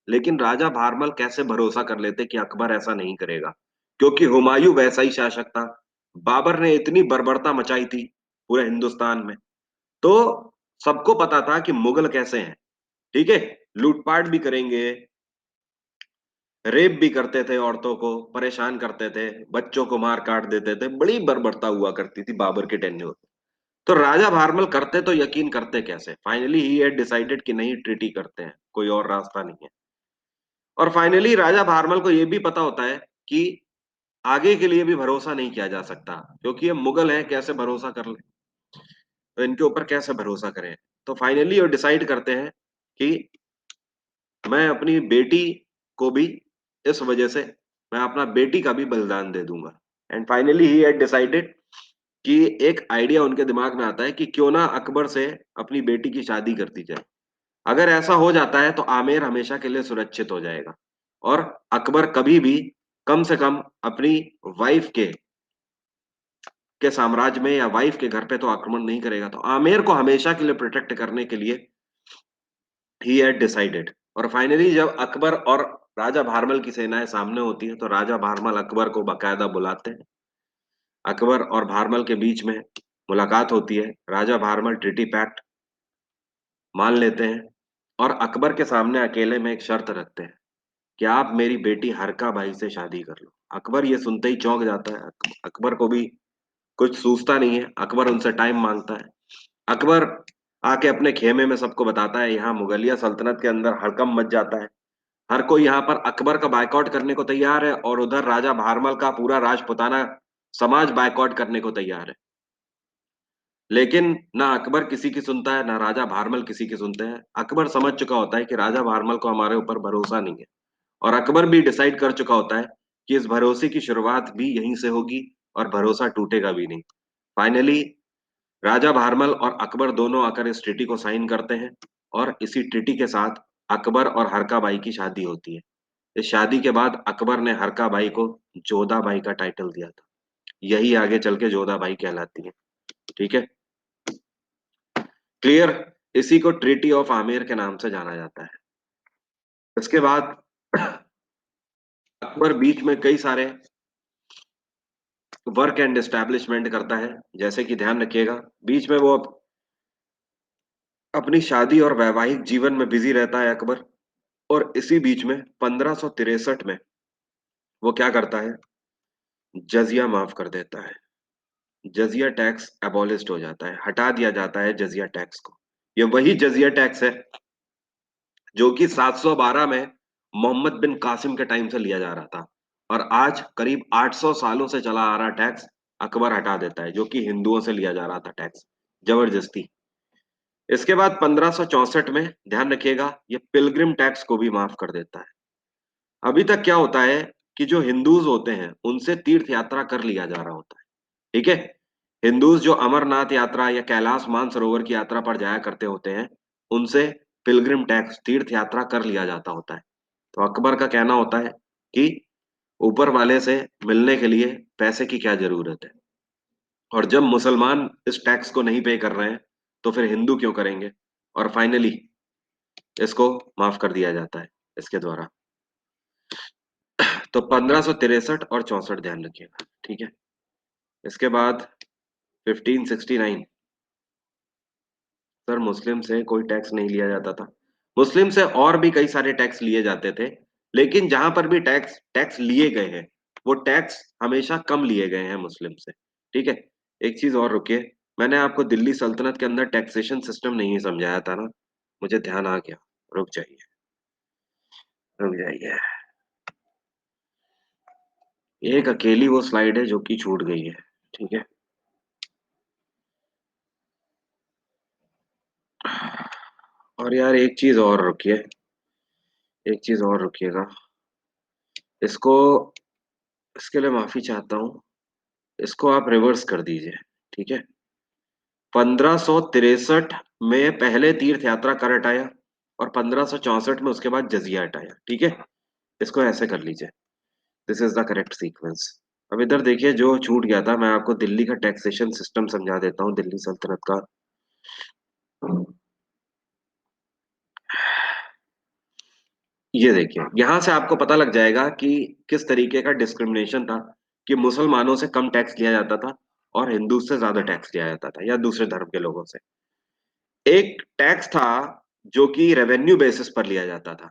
लेकिन राजा भारमल कैसे भरोसा कर लेते कि अकबर ऐसा नहीं करेगा? क्योंकि हुमायूं वैसा ही शासक था। बाबर ने इतनी बर्बरता मचाई थी पूरे हिंदुस्तान में, तो सबको पता था कि मुगल कैसे हैं। ठीक है, लूटपाट भी करेंगे, रेप भी करते थे, औरतों को परेशान करते थे, बच्चों को मार काट देते थे, बड़ी बर्बरता हुआ करती थी बाबर के टेन्योर। तो राजा भारमल करते तो यकीन करते कैसे? फाइनली ही हैड डिसाइडेड कि नहीं, ट्रीटी करते हैं, कोई और रास्ता नहीं है। और फाइनली राजा भारमल को यह भी पता होता है कि आगे के लिए भी भरोसा नहीं किया जा सकता, क्योंकि ये मुगल हैं, कैसे भरोसा कर ले, तो इनके ऊपर कैसे भरोसा करें। तो फाइनली वो डिसाइड करते हैं कि मैं अपनी बेटी को भी, इस वजह से मैं अपना बेटी का भी बलिदान दे दूंगा। And finally he had decided कि एक आइडिया उनके दिमाग में आता है कि क्यों ना अकबर से अपनी बेटी की शादी कर दी जाए। अगर ऐसा हो जाता है, तो आमेर हमेशा के लिए सुरक्षित हो जाएगा, और अकबर कभी भी, कम से कम अपनी वाइफ के साम्राज्य में या वाइफ के घर पे तो आक्रमण नहीं करेगा। तो आमेर को हमेशा के लिए प्रोटेक्ट करने के लिए ही हैड डिसाइडेड। और फाइनली जब अकबर और राजा भारमल की सेनाएं सामने होती है, तो राजा भारमल अकबर को बाकायदा बुलाते हैं। अकबर और भारमल के बीच में मुलाकात होती है। राजा भारमल ट्रीटी पैक्ट मान लेते हैं, और अकबर के सामने अकेले में एक शर्त रखते हैं कि आप मेरी बेटी हरका बाई से शादी कर लो। अकबर ये सुनते ही चौंक जाता है। अकबर को भी कुछ सूझता नहीं है। अकबर उनसे टाइम मांगता है। अकबर आके अपने खेमे में सबको बताता है, यहाँ मुगलिया सल्तनत के अंदर हड़कंप मच जाता है। हर कोई यहाँ पर अकबर का बायकॉट करने को तैयार है, और उधर राजा भारमल का पूरा राजपुताना समाज बायकॉट करने को तैयार है। लेकिन ना अकबर किसी की सुनता है, ना राजा भारमल किसी की सुनते हैं। अकबर समझ चुका होता है कि राजा भारमल को हमारे ऊपर भरोसा नहीं है, और अकबर भी डिसाइड कर चुका होता है कि इस भरोसे की शुरुआत भी यहीं से होगी, और भरोसा टूटेगा भी नहीं। फाइनली राजा भारमल और अकबर दोनों आकर इस ट्रीटी को साइन करते हैं, और इसी ट्रीटी के साथ अकबर और हरका बाई की शादी होती है। इस शादी के बाद अकबर ने हरका बाई को जोधा बाई का टाइटल दिया था। यही आगे चल के जोधा बाई कहलाती है। ठीक है, क्लियर? इसी को ट्रीटी ऑफ आमेर के नाम से जाना जाता है। इसके बाद अकबर बीच में कई सारे वर्क एंड एस्टैब्लिशमेंट करता है। जैसे कि ध्यान रखिएगा, बीच में वो अपनी शादी और वैवाहिक जीवन में बिजी रहता है अकबर। और इसी बीच में 1563 में वो क्या करता है, जजिया माफ कर देता है। जजिया टैक्स एबॉलिश्ड हो जाता है, हटा दिया जाता है जजिया टैक्स को। ये वही जजिया टैक्स है जो कि 712 में मोहम्मद बिन कासिम के टाइम से लिया जा रहा था, और आज करीब 800 सालों से चला आ रहा टैक्स अकबर हटा देता है, जो कि हिंदुओं से लिया जा रहा था टैक्स, जबरदस्ती। इसके बाद 1564 में, ध्यान रखिएगा, ये पिलग्रिम टैक्स को भी माफ कर देता है। अभी तक क्या होता है, कि जो हिंदूज होते हैं उनसे तीर्थ यात्रा कर लिया जा रहा होता है। ठीक है। हिंदूज जो अमरनाथ यात्रा या कैलाश मानसरोवर की यात्रा पर जाया करते होते हैं, उनसे पिलग्रिम टैक्स तीर्थ यात्रा कर लिया जाता होता है। तो अकबर का कहना होता है कि ऊपर वाले से मिलने के लिए पैसे की क्या जरूरत है, और जब मुसलमान इस टैक्स को नहीं पे कर रहे हैं तो फिर हिंदू क्यों करेंगे। और फाइनली इसको माफ कर दिया जाता है इसके द्वारा। तो 1563 और 64 ध्यान रखिएगा। ठीक है। इसके बाद 1569। सर मुस्लिम से कोई टैक्स नहीं लिया जाता था। मुस्लिम से और भी कई सारे टैक्स लिए जाते थे, लेकिन जहां पर भी टैक्स टैक्स लिए गए हैं वो टैक्स हमेशा कम लिए गए हैं मुस्लिम से। ठीक है। एक चीज और रुकिए, मैंने आपको दिल्ली सल्तनत के अंदर टैक्सेशन सिस्टम नहीं समझाया था ना, मुझे ध्यान आ गया। रुक जाइए, रुक जाइए। एक अकेली वो स्लाइड है जो कि छूट गई है। ठीक है। और यार एक चीज और रुकिए, एक चीज और रुकिएगा। इसको, इसके लिए माफी चाहता हूँ। इसको आप रिवर्स कर दीजिए। ठीक है। 1563 में पहले तीर्थ यात्रा कर हटाया, और 1564 में उसके बाद जजिया हटाया। ठीक है। इसको ऐसे कर लीजिए। This is the correct sequence. अब इधर देखिए, जो छूट गया था, मैं आपको दिल्ली का टैक्सेशन सिस्टम समझा देता हूँ, दिल्ली सल्तनत का। ये देखिए, यहां से आपको पता लग जाएगा कि किस तरीके का डिस्क्रिमिनेशन था, कि मुसलमानों से कम टैक्स लिया जाता था और हिंदू से ज्यादा टैक्स लिया जाता था, या दूसरे धर्म के लोगों से। एक टैक्स था जो कि रेवेन्यू बेसिस पर लिया जाता था,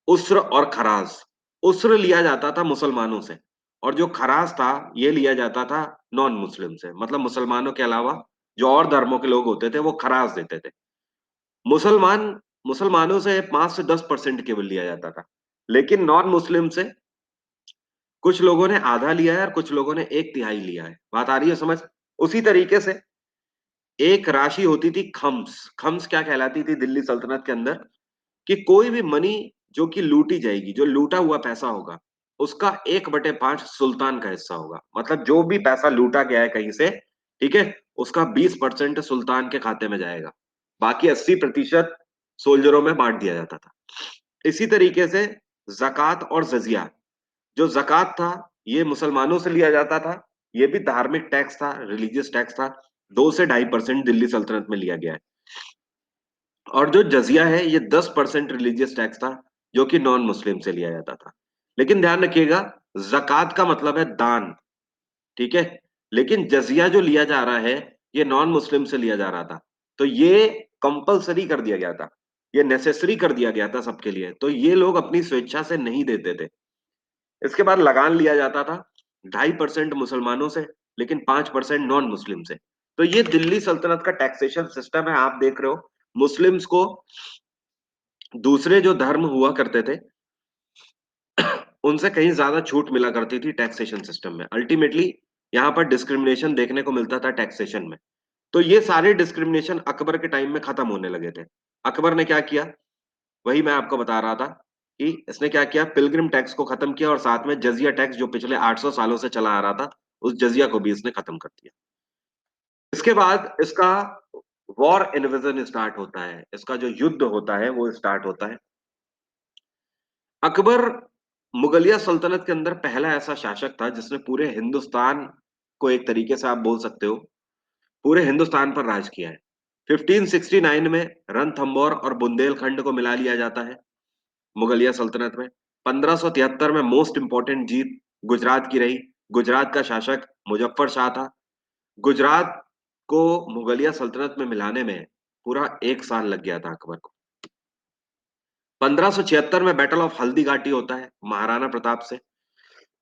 उस्र और खराज। उस्र लिया जाता था मुसलमानों से, और जो खराज था ये लिया जाता था नॉन मुस्लिम से। मतलब मुसलमानों के अलावा जो और धर्मों के लोग होते थे वो खराज देते थे। मुसलमान मुसलमानों से 5 से 10% केवल लिया जाता था, लेकिन नॉन मुस्लिम से कुछ लोगों ने आधा लिया है और कुछ लोगों ने एक तिहाई लिया है। बात आ रही है समझ। उसी तरीके से एक राशि होती थी खम्स। खम्स क्या कहलाती थी दिल्ली सल्तनत के अंदर, कि कोई भी मनी जो कि लूटी जाएगी, जो लूटा हुआ पैसा होगा, उसका 1/5 सुल्तान का हिस्सा होगा। मतलब जो भी पैसा लूटा गया है कहीं से, ठीक है, उसका 20% सुल्तान के खाते में जाएगा, बाकी 80% सोल्जरों में बांट दिया जाता था। इसी तरीके से जक़ात और जजिया, जो जक़ात था ये मुसलमानों से लिया जाता था, ये भी धार्मिक टैक्स था, रिलीजियस टैक्स था। 2 से 2.5% दिल्ली सल्तनत में लिया गया है। और जो जजिया है ये 10% रिलीजियस टैक्स था, जो कि नॉन मुस्लिम से लिया जाता था। लेकिन ध्यान रखिएगा, जक़ात का मतलब है दान। ठीक है। लेकिन जजिया जो लिया जा रहा है ये नॉन मुस्लिम से लिया जा रहा था, तो ये कंपलसरी कर दिया गया था, ये नेसेसरी कर दिया गया था सबके लिए, तो ये लोग अपनी स्वेच्छा से नहीं देते थे। इसके बाद लगान लिया जाता था 2.5% मुसलमानों से, लेकिन 5% नॉन मुस्लिम से। तो ये दिल्ली सल्तनत का टैक्सेशन सिस्टम है। आप देख रहे हो मुस्लिम्स को दूसरे जो धर्म हुआ करते थे उनसे कहीं ज्यादा छूट मिला करती थी टैक्सेशन सिस्टम में। अल्टीमेटली यहाँ पर डिस्क्रिमिनेशन देखने को मिलता था टैक्सेशन में। तो ये सारे डिस्क्रिमिनेशन अकबर के टाइम में खत्म होने लगे थे। अकबर ने क्या किया, वही मैं आपको बता रहा था कि इसने क्या किया, पिलग्रिम टैक्स को खत्म किया, और साथ में जजिया टैक्स जो पिछले 800 सालों से चला आ रहा था, उस जजिया को भी इसने खत्म कर दिया। इसके बाद इसका वॉर इन्वेजन स्टार्ट होता है, इसका जो युद्ध होता है वो स्टार्ट होता है। अकबर मुगलिया सल्तनत के अंदर पहला ऐसा शासक था जिसने पूरे हिंदुस्तान को, एक तरीके से आप बोल सकते हो, पूरे हिंदुस्तान पर राज किया है। 1569 में रणथंबोर और बुंदेलखंड को मिला लिया जाता है मुगलिया सल्तनत में। 1573 में मोस्ट इंपॉर्टेंट जीत गुजरात की रही। गुजरात का शासक मुजफ्फर शाह था। गुजरात को मुगलिया सल्तनत में मिलाने में पूरा 1 साल लग गया था अकबर को। 1576 में बैटल ऑफ हल्दी घाटी होता है महाराणा प्रताप से।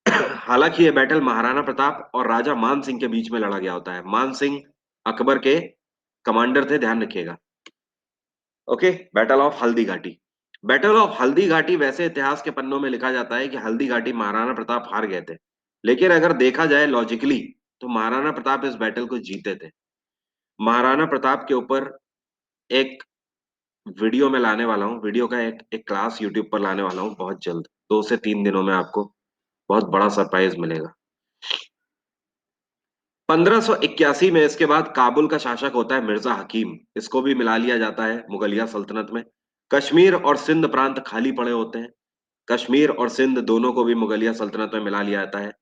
हालांकि ये बैटल महाराणा प्रताप और राजा मान सिंह के बीच में लड़ा गया होता है। मान सिंह अकबर के कमांडर थे, ध्यान रखिएगा। Okay. Battle of Haldi Ghati, battle of Haldi Ghati, वैसे इतिहास के पन्नों में लिखा जाता है कि हल्दी घाटी महाराणा प्रताप हार गए थे, लेकिन अगर देखा जाए लॉजिकली तो महाराणा प्रताप इस बैटल को जीते थे। महाराणा प्रताप के ऊपर एक वीडियो में लाने वाला हूँ, वीडियो का एक क्लास यूट्यूब पर लाने वाला हूँ बहुत जल्द, 2 से 3 दिनों में आपको बहुत बड़ा सरप्राइज मिलेगा। 1581 में इसके बाद काबुल का शासक होता है मिर्जा हकीम, इसको भी मिला लिया जाता है मुगलिया सल्तनत में। कश्मीर और सिंध प्रांत खाली पड़े होते हैं, कश्मीर और सिंध दोनों को भी मुगलिया सल्तनत में मिला लिया जाता है।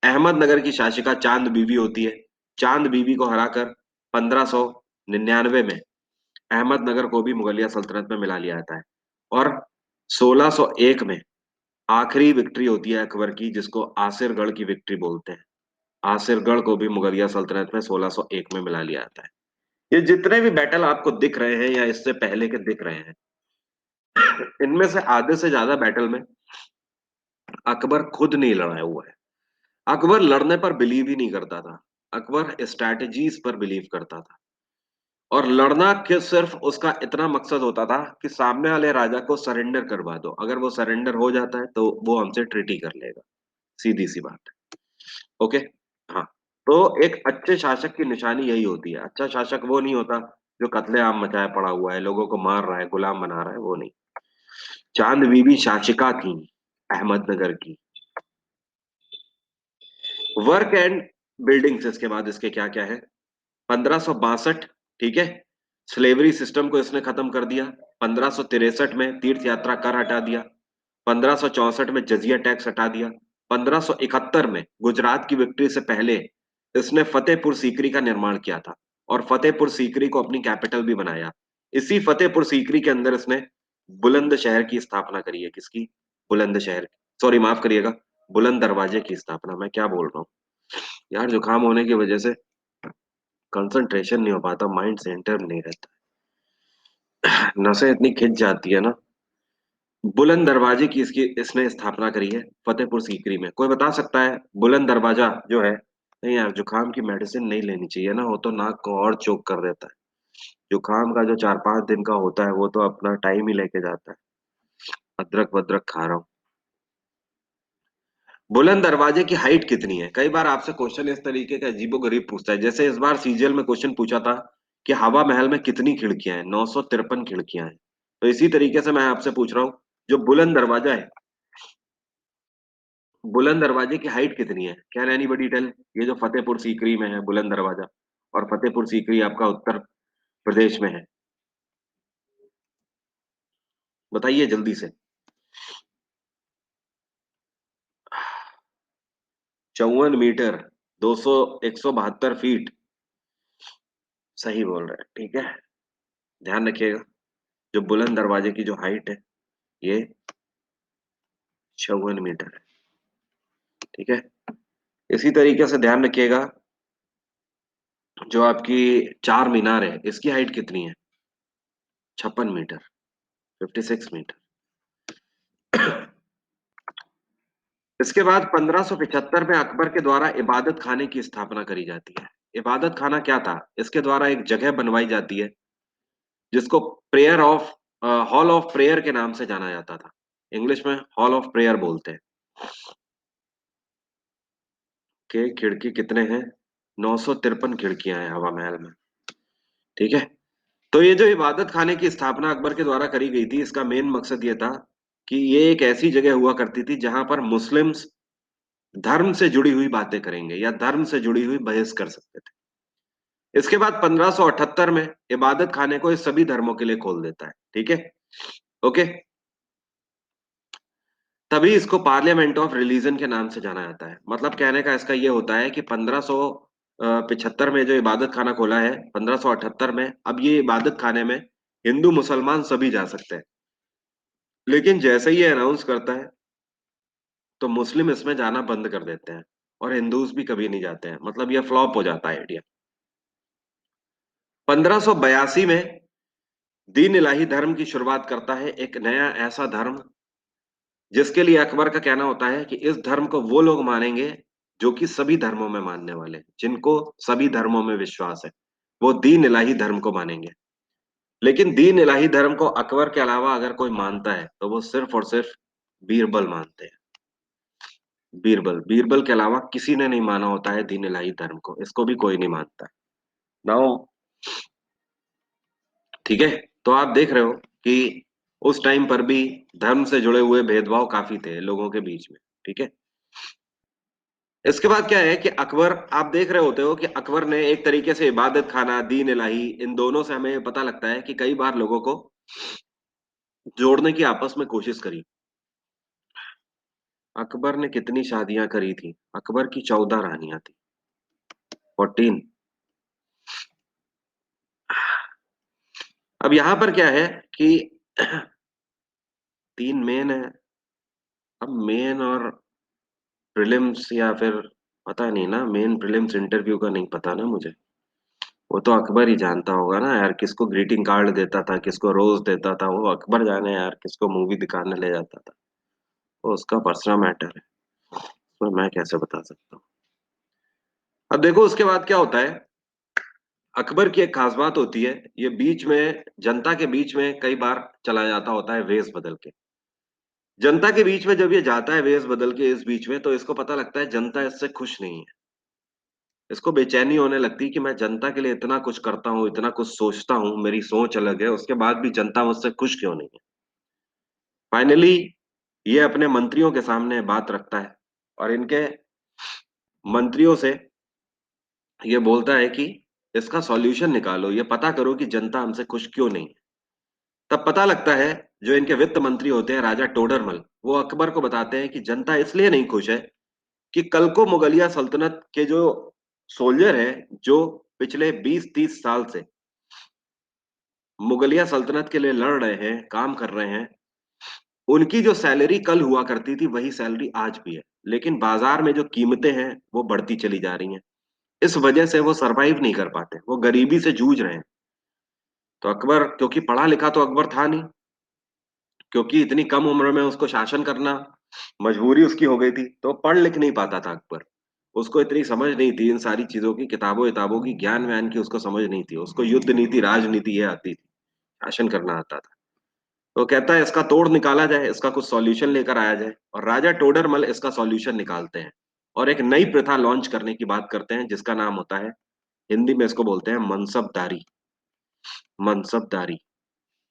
अहमदनगर की शासिका चांद बीबी होती है, चांद बीबी को हराकर 1599 में अहमदनगर को भी मुगलिया सल्तनत में मिला लिया जाता है। और 1601 में आखिरी विक्ट्री होती है अकबर की, जिसको आसिरगढ़ की विक्ट्री बोलते हैं। आसिरगढ़ को भी मुगलिया सल्तनत में 1601 में मिला लिया जाता है। ये जितने भी बैटल आपको दिख रहे हैं या इससे पहले के दिख रहे हैं, इनमें से आधे से ज्यादा बैटल में अकबर खुद नहीं लड़ा हुआ है। अकबर लड़ने पर बिलीव ही नहीं करता था, अकबर स्ट्रैटेजीज पर बिलीव करता था। और लड़ना के सिर्फ उसका इतना मकसद होता था कि सामने वाले राजा को सरेंडर करवा दो, अगर वो सरेंडर हो जाता है तो वो हमसे ट्रीटी कर लेगा, सीधी सी बात है। ओके। हाँ। तो एक अच्छे शासक की निशानी यही होती है, अच्छा शासक वो नहीं होता जो कत्लेआम मचाया पड़ा हुआ है, लोगों को मार रहा है, गुलाम बना रहा है, वो नहीं। चांद बीबी शासिका थी अहमदनगर की। वर्क एंड बिल्डिंग्स इसके बाद इसके क्या क्या है। 1562, ठीक है, स्लेवरी सिस्टम को इसने खत्म कर दिया। 1563 में तीर्थ यात्रा कर हटा दिया। 1564 में जजिया टैक्स हटा दिया। 1571 में गुजरात की विक्ट्री से पहले इसने फतेहपुर सीकरी का निर्माण किया था, और फतेहपुर सीकरी को अपनी कैपिटल भी बनाया। इसी फतेहपुर सीकरी के अंदर इसने बुलंद शहर की स्थापना करी है। किसकी? बुलंद शहर, सॉरी माफ करिएगा, बुलंद दरवाजे की स्थापना। मैं क्या बोल रहा हूँ यार, जुकाम होने की वजह से कंसंट्रेशन नहीं हो पाता, माइंड सेंटर नहीं रहता, नसें इतनी खिंच जाती है ना। बुलंद दरवाजे की इसकी इसने स्थापना करी है फतेहपुर सीकरी में। कोई बता सकता है बुलंद दरवाजा जो है? नहीं यार, जुकाम की मेडिसिन नहीं लेनी चाहिए ना, वो तो नाक को और चोक कर देता है। जुकाम का जो 4-5 दिन का होता है वो तो अपना टाइम ही लेके जाता है। अदरक वदरक खा रहा हूँ। बुलंद दरवाजे की हाइट कितनी है? कई बार आपसे क्वेश्चन इस तरीके का अजीबोगरीब पूछता है, जैसे इस बार सीजीएल में क्वेश्चन पूछा था कि हवा महल में कितनी खिड़कियां हैं, 953 खिड़कियां हैं। तो इसी तरीके से मैं आपसे पूछ रहा हूँ, जो बुलंद दरवाजा है, बुलंद दरवाजे की हाइट कितनी है? Can anybody tell? ये जो फतेहपुर सीकरी में है बुलंद दरवाजा, और फतेहपुर सीकरी आपका उत्तर प्रदेश में है, बताइए जल्दी से। 54 मीटर, 172 फीट। सही बोल रहे हैं, ठीक है। ध्यान रखिएगा, जो बुलंद दरवाजे की जो हाइट है ये 54 मीटर है, ठीक है। इसी तरीके से ध्यान रखिएगा, जो आपकी चार मीनार है इसकी हाइट कितनी है? 56 मीटर, 56 मीटर। इसके बाद 1575 में अकबर के द्वारा इबादत खाने की स्थापना करी जाती है। इबादत खाना क्या था? इसके द्वारा एक जगह बनवाई जाती है जिसको prayer of hall of prayer के नाम से जाना जाता था। इंग्लिश में हॉल ऑफ प्रेयर बोलते हैं। के खिड़की कितने हैं? 953 खिड़कियां हैं हवा महल में, ठीक है। तो ये जो इबादत खाने की स्थापना अकबर के द्वारा करी गई थी, इसका मेन मकसद ये था कि ये एक ऐसी जगह हुआ करती थी जहां पर मुस्लिम्स धर्म से जुड़ी हुई बातें करेंगे या धर्म से जुड़ी हुई बहस कर सकते थे। इसके बाद 1578 में इबादत खाने को इस सभी धर्मों के लिए खोल देता है, ठीक है। ओके। तभी इसको पार्लियामेंट ऑफ रिलीजन के नाम से जाना जाता है। मतलब कहने का इसका ये होता है कि 1575 में जो इबादत खाना खोला है, 1578 में अब ये इबादत खाने में हिंदू मुसलमान सभी जा सकते हैं। लेकिन जैसे ही ये अनाउंस करता है तो मुस्लिम इसमें जाना बंद कर देते हैं, और हिंदूज भी कभी नहीं जाते हैं। मतलब ये फ्लॉप हो जाता है आइडिया। 1582 में दीन इलाही धर्म की शुरुआत करता है एक नया ऐसा धर्म, जिसके लिए अकबर का कहना होता है कि इस धर्म को वो लोग मानेंगे जो कि सभी धर्मों में मानने वाले हैं, जिनको सभी धर्मों में विश्वास है, वो दीन इलाही धर्म को मानेंगे। लेकिन दीन इलाही धर्म को अकबर के अलावा अगर कोई मानता है तो वो सिर्फ और सिर्फ बीरबल मानते हैं। बीरबल, बीरबल के अलावा किसी ने नहीं माना होता है दीन इलाही धर्म को, इसको भी कोई नहीं मानता है। नाउ, ठीक है। तो आप देख रहे हो कि उस टाइम पर भी धर्म से जुड़े हुए भेदभाव काफी थे लोगों के बीच में, ठीक है। इसके बाद क्या है कि अकबर, आप देख रहे होते हो कि अकबर ने एक तरीके से इबादत खाना, दीन इलाही, इन दोनों से हमें पता लगता है कि कई बार लोगों को जोड़ने की आपस में कोशिश करी। अकबर ने कितनी शादियां करी थी? अकबर की 14 रानियां थी। 14। अब यहां पर क्या है कि तीन मेन है। अब मेन और प्रीलिम्स या फिर पता नहीं ना, मेन प्रीलिम्स इंटरव्यू का नहीं पता ना मुझे। वो तो अकबर ही जानता होगा ना यार, किसको ग्रीटिंग कार्ड देता था, किसको रोज देता था, वो अकबर जाने यार, किसको मूवी दिखाने ले जाता था। वो उसका पर्सनल मैटर है, उसमें मैं कैसे बता सकता हूँ। अब देखो उसके बाद क्या होता है। अकबर की एक खास बात होती है, ये बीच में जनता के बीच में कई बार चला जाता होता है वेश बदल के। जनता के बीच में जब ये जाता है वेश बदल के इस बीच में, तो इसको पता लगता है जनता इससे खुश नहीं है। इसको बेचैनी होने लगती है कि मैं जनता के लिए इतना कुछ करता हूँ, इतना कुछ सोचता हूँ, मेरी सोच अलग है, उसके बाद भी जनता मुझसे खुश क्यों नहीं है। फाइनली ये अपने मंत्रियों के सामने बात रखता है और इनके मंत्रियों से ये बोलता है कि इसका सॉल्यूशन निकालो, ये पता करो कि जनता हमसे खुश क्यों नहीं है। तब पता लगता है, जो इनके वित्त मंत्री होते हैं राजा टोडरमल, वो अकबर को बताते हैं कि जनता इसलिए नहीं खुश है कि कल को मुगलिया सल्तनत के जो सोल्जर हैं, जो पिछले 20-30 साल से मुगलिया सल्तनत के लिए लड़ रहे हैं, काम कर रहे हैं, उनकी जो सैलरी कल हुआ करती थी वही सैलरी आज भी है। लेकिन बाजार में जो कीमतें हैं वो बढ़ती चली जा रही हैं। इस वजह से वो सरवाइव नहीं कर पाते, वो गरीबी से जूझ रहे हैं। तो अकबर, क्योंकि पढ़ा लिखा तो अकबर था नहीं, क्योंकि इतनी कम उम्र में उसको शासन करना मजबूरी उसकी हो गई थी, तो पढ़ लिख नहीं पाता था अकबर। उसको इतनी समझ नहीं थी इन सारी चीजों की, किताबों किताबों की, ज्ञान व्यान की उसको समझ नहीं थी। उसको युद्ध नीति, राजनीति ये आती थी, शासन करना आता था। तो कहता है इसका तोड़ निकाला जाए, इसका कुछ सॉल्यूशन लेकर आया जाए, और राजा टोडरमल इसका सॉल्यूशन निकालते हैं और एक नई प्रथा लॉन्च करने की बात करते हैं, जिसका नाम होता है, हिंदी में इसको बोलते हैं मनसबदारी। मनसबदारी,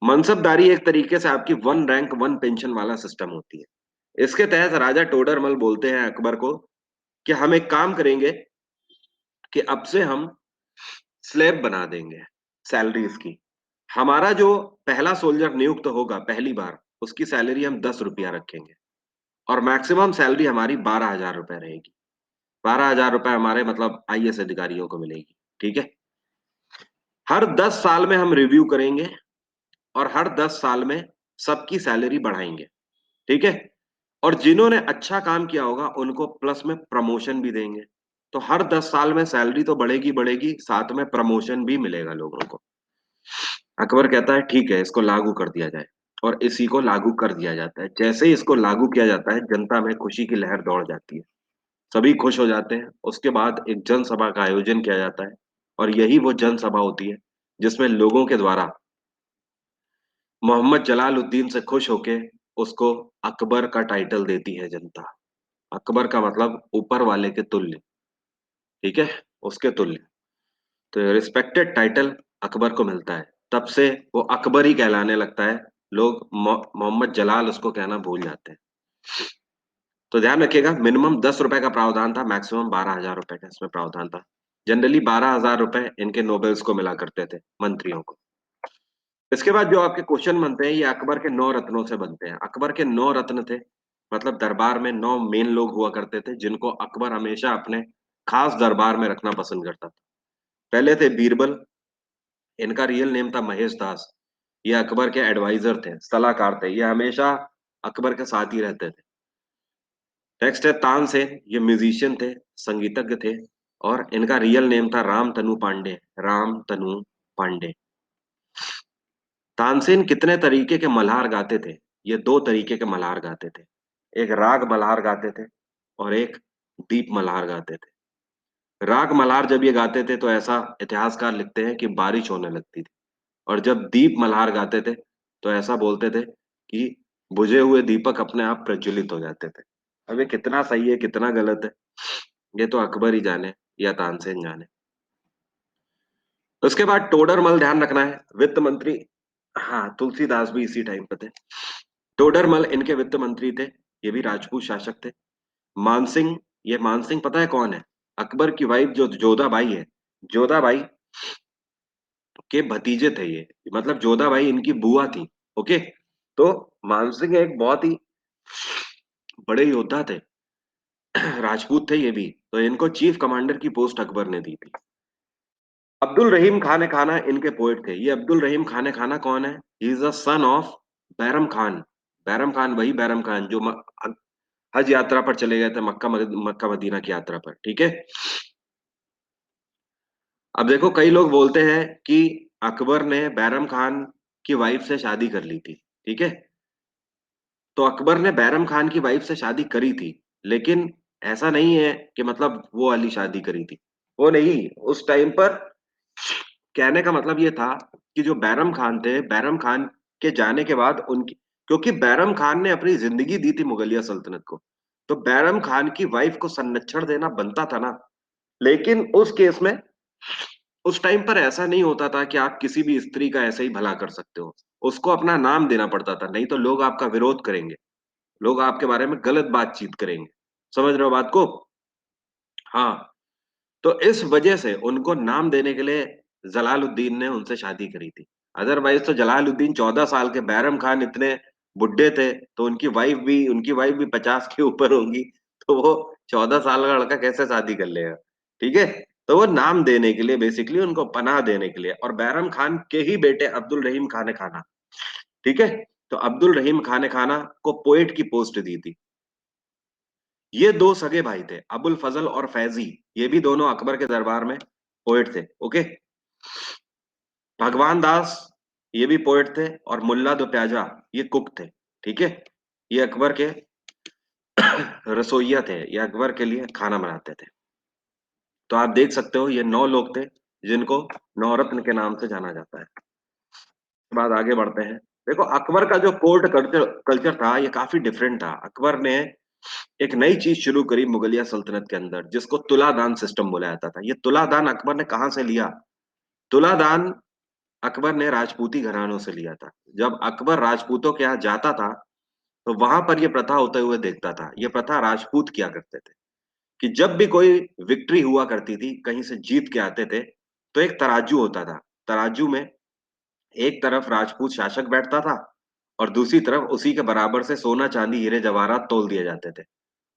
मनसबदारी एक तरीके से आपकी वन रैंक वन पेंशन वाला सिस्टम होती है। इसके तहत राजा टोडरमल बोलते हैं अकबर को कि हम एक काम करेंगे कि अब से हम स्लेब बना देंगे सैलरीज की। हमारा जो पहला सोल्जर नियुक्त होगा पहली बार, उसकी सैलरी हम 10 रुपया रखेंगे और मैक्सिमम सैलरी हमारी 12,000 रुपए रहेगी। 12,000 रुपए हमारे मतलब आईएएस अधिकारियों को मिलेगी। ठीक है। हर 10 साल में हम रिव्यू करेंगे और हर 10 साल में सबकी सैलरी बढ़ाएंगे। ठीक है। और जिन्होंने अच्छा काम किया होगा उनको प्लस में प्रमोशन भी देंगे। तो हर 10 साल में सैलरी तो बढ़ेगी बढ़ेगी, साथ में प्रमोशन भी मिलेगा लोगों को। अकबर कहता है ठीक है, इसको लागू कर दिया जाए। और इसी को लागू कर दिया जाता है। जैसे ही इसको लागू किया जाता है, जनता में खुशी की लहर दौड़ जाती है। सभी खुश हो जाते हैं। उसके बाद एक जनसभा का आयोजन किया जाता है और यही वो जनसभा होती है जिसमें लोगों के द्वारा मोहम्मद जलालुद्दीन से खुश होके उसको अकबर का टाइटल देती है जनता। अकबर का मतलब ऊपर वाले के तुल्य। ठीक है, उसके तुल्य। तो रिस्पेक्टेड टाइटल अकबर को मिलता है। तब से वो अकबर ही कहलाने लगता है। लोग मोहम्मद जलाल उसको कहना भूल जाते हैं। तो ध्यान रखिएगा, मिनिमम 10 रुपए का प्रावधान था, मैक्सिमम 12,000 रुपए का इसमें प्रावधान था। जनरली 12,000 रुपए इनके नोबेल्स को मिला करते थे, मंत्रियों को। इसके बाद जो आपके क्वेश्चन बनते हैं, ये अकबर के 9 रत्नों से बनते हैं। अकबर के 9 रत्न थे, मतलब दरबार में 9 मेन लोग हुआ करते थे जिनको अकबर हमेशा अपने खास दरबार में रखना पसंद करता था। पहले थे बीरबल। इनका रियल नेम था महेश दास। ये अकबर के एडवाइजर थे, सलाहकार थे, ये हमेशा अकबर के साथ ही रहते थे। नेक्स्ट है तानसेन। ये म्यूजिशियन थे, संगीतज्ञ थे, और इनका रियल नेम था राम तनु पांडे। राम तनु पांडे। तानसेन कितने तरीके के मल्हार गाते थे? ये दो तरीके के मल्हार गाते थे। एक राग मल्हार गाते थे और एक दीप मल्हार गाते थे। राग मल्हार जब ये गाते थे तो ऐसा इतिहासकार लिखते हैं कि बारिश होने लगती थी, और जब दीप मल्हार गाते थे तो ऐसा बोलते थे कि बुझे हुए दीपक अपने आप प्रज्वलित हो जाते थे। अब ये कितना सही है कितना गलत है, ये तो अकबर ही जाने या तानसेन जाने। उसके बाद टोडरमल, ध्यान रखना है, वित्त मंत्री। हाँ, तुलसीदास भी इसी टाइम पे थे। टोडरमल इनके वित्त मंत्री थे। ये भी राजपूत शासक थे। मानसिंह ये मानसिंह पता है कौन है? अकबर की वाइफ जो जोधाबाई है, जोधाबाई के भतीजे थे ये, मतलब जोधाबाई इनकी बुआ थी। ओके, तो मानसिंह एक बहुत ही बड़े योद्धा थे, राजपूत थे ये भी, तो इनको चीफ कमांडर की पोस्ट अकबर ने दी थी। अब्दुल रहीम खान खाना इनके पोएट थे। ये अब्दुल रहीम खान खाना कौन है? He is the son of Bairam Khan. Bairam Khan वही बैरम खान जो हज यात्रा पर चले गए थे, मक्का मदीना की यात्रा पर, ठीक है। अब देखो कई लोग बोलते हैं कि अकबर ने बैरम खान की वाइफ से शादी कर ली थी, ठीक है। तो अकबर ने बैरम खान की वाइफ से शादी करी थी, लेकिन ऐसा नहीं है कि मतलब वो वाली शादी करी थी, वो नहीं। उस टाइम पर कहने का मतलब ये था कि जो बैरम खान थे, बैरम खान के जाने के बाद उनकी, क्योंकि बैरम खान ने अपनी जिंदगी दी थी मुगलिया सल्तनत को, तो बैरम खान की वाइफ को संरक्षण देना बनता था ना। लेकिन उस केस में उस टाइम पर ऐसा नहीं होता था कि आप किसी भी स्त्री का ऐसे ही भला कर सकते हो। उसको अपना नाम देना पड़ता था, नहीं तो लोग आपका विरोध करेंगे, लोग आपके बारे में गलत बातचीत करेंगे। समझ रहे हो बात को? हाँ, तो इस वजह से उनको नाम देने के लिए जलालुद्दीन ने उनसे शादी करी थी। अदरवाइज तो जलालुद्दीन 14 साल के, बैरम खान इतने बुढ़े थे, तो उनकी वाइफ भी 50 के ऊपर होंगी, तो वो 14 साल का लड़का कैसे शादी कर लेगा? ठीक है। तो वो नाम देने के लिए, बेसिकली उनको पनाह देने के लिए, और बैरम खान के ही बेटे अब्दुल रहीम खान खाना, ठीक है। तो अब्दुल रहीम खान खाना को पोएट की पोस्ट दी थी। ये दो सगे भाई थे, अबुल फजल और फैजी। ये भी दोनों अकबर के दरबार में पोएट थे। ओके। भगवान दास, ये भी पोएट थे, और मुल्ला दो प्याजा, ये कुक थे, ठीक है। ये अकबर के रसोइया थे, ये अकबर के लिए खाना बनाते थे। तो आप देख सकते हो ये 9 लोग थे जिनको नौरत्न के नाम से जाना जाता है। उसके बाद आगे बढ़ते हैं। देखो अकबर का जो कोर्ट कल्चर कल्चर था ये काफी डिफरेंट था। अकबर ने एक नई चीज शुरू करी मुगलिया सल्तनत के अंदर, जिसको तुलादान सिस्टम बोला जाता था। ये तुलादान अकबर ने कहाँ से लिया? तुलादान अकबर ने राजपूती घरानों से लिया था। जब अकबर राजपूतों के यहाँ जाता था, तो वहां पर यह प्रथा होते हुए देखता था। ये प्रथा राजपूत किया करते थे कि जब भी कोई विक्ट्री हुआ करती थी, कहीं से जीत के आते थे, तो एक तराजू होता था। तराजू में एक तरफ राजपूत शासक बैठता था, और दूसरी तरफ उसी के बराबर से सोना चांदी हीरे जवाहरात तोल दिए जाते थे,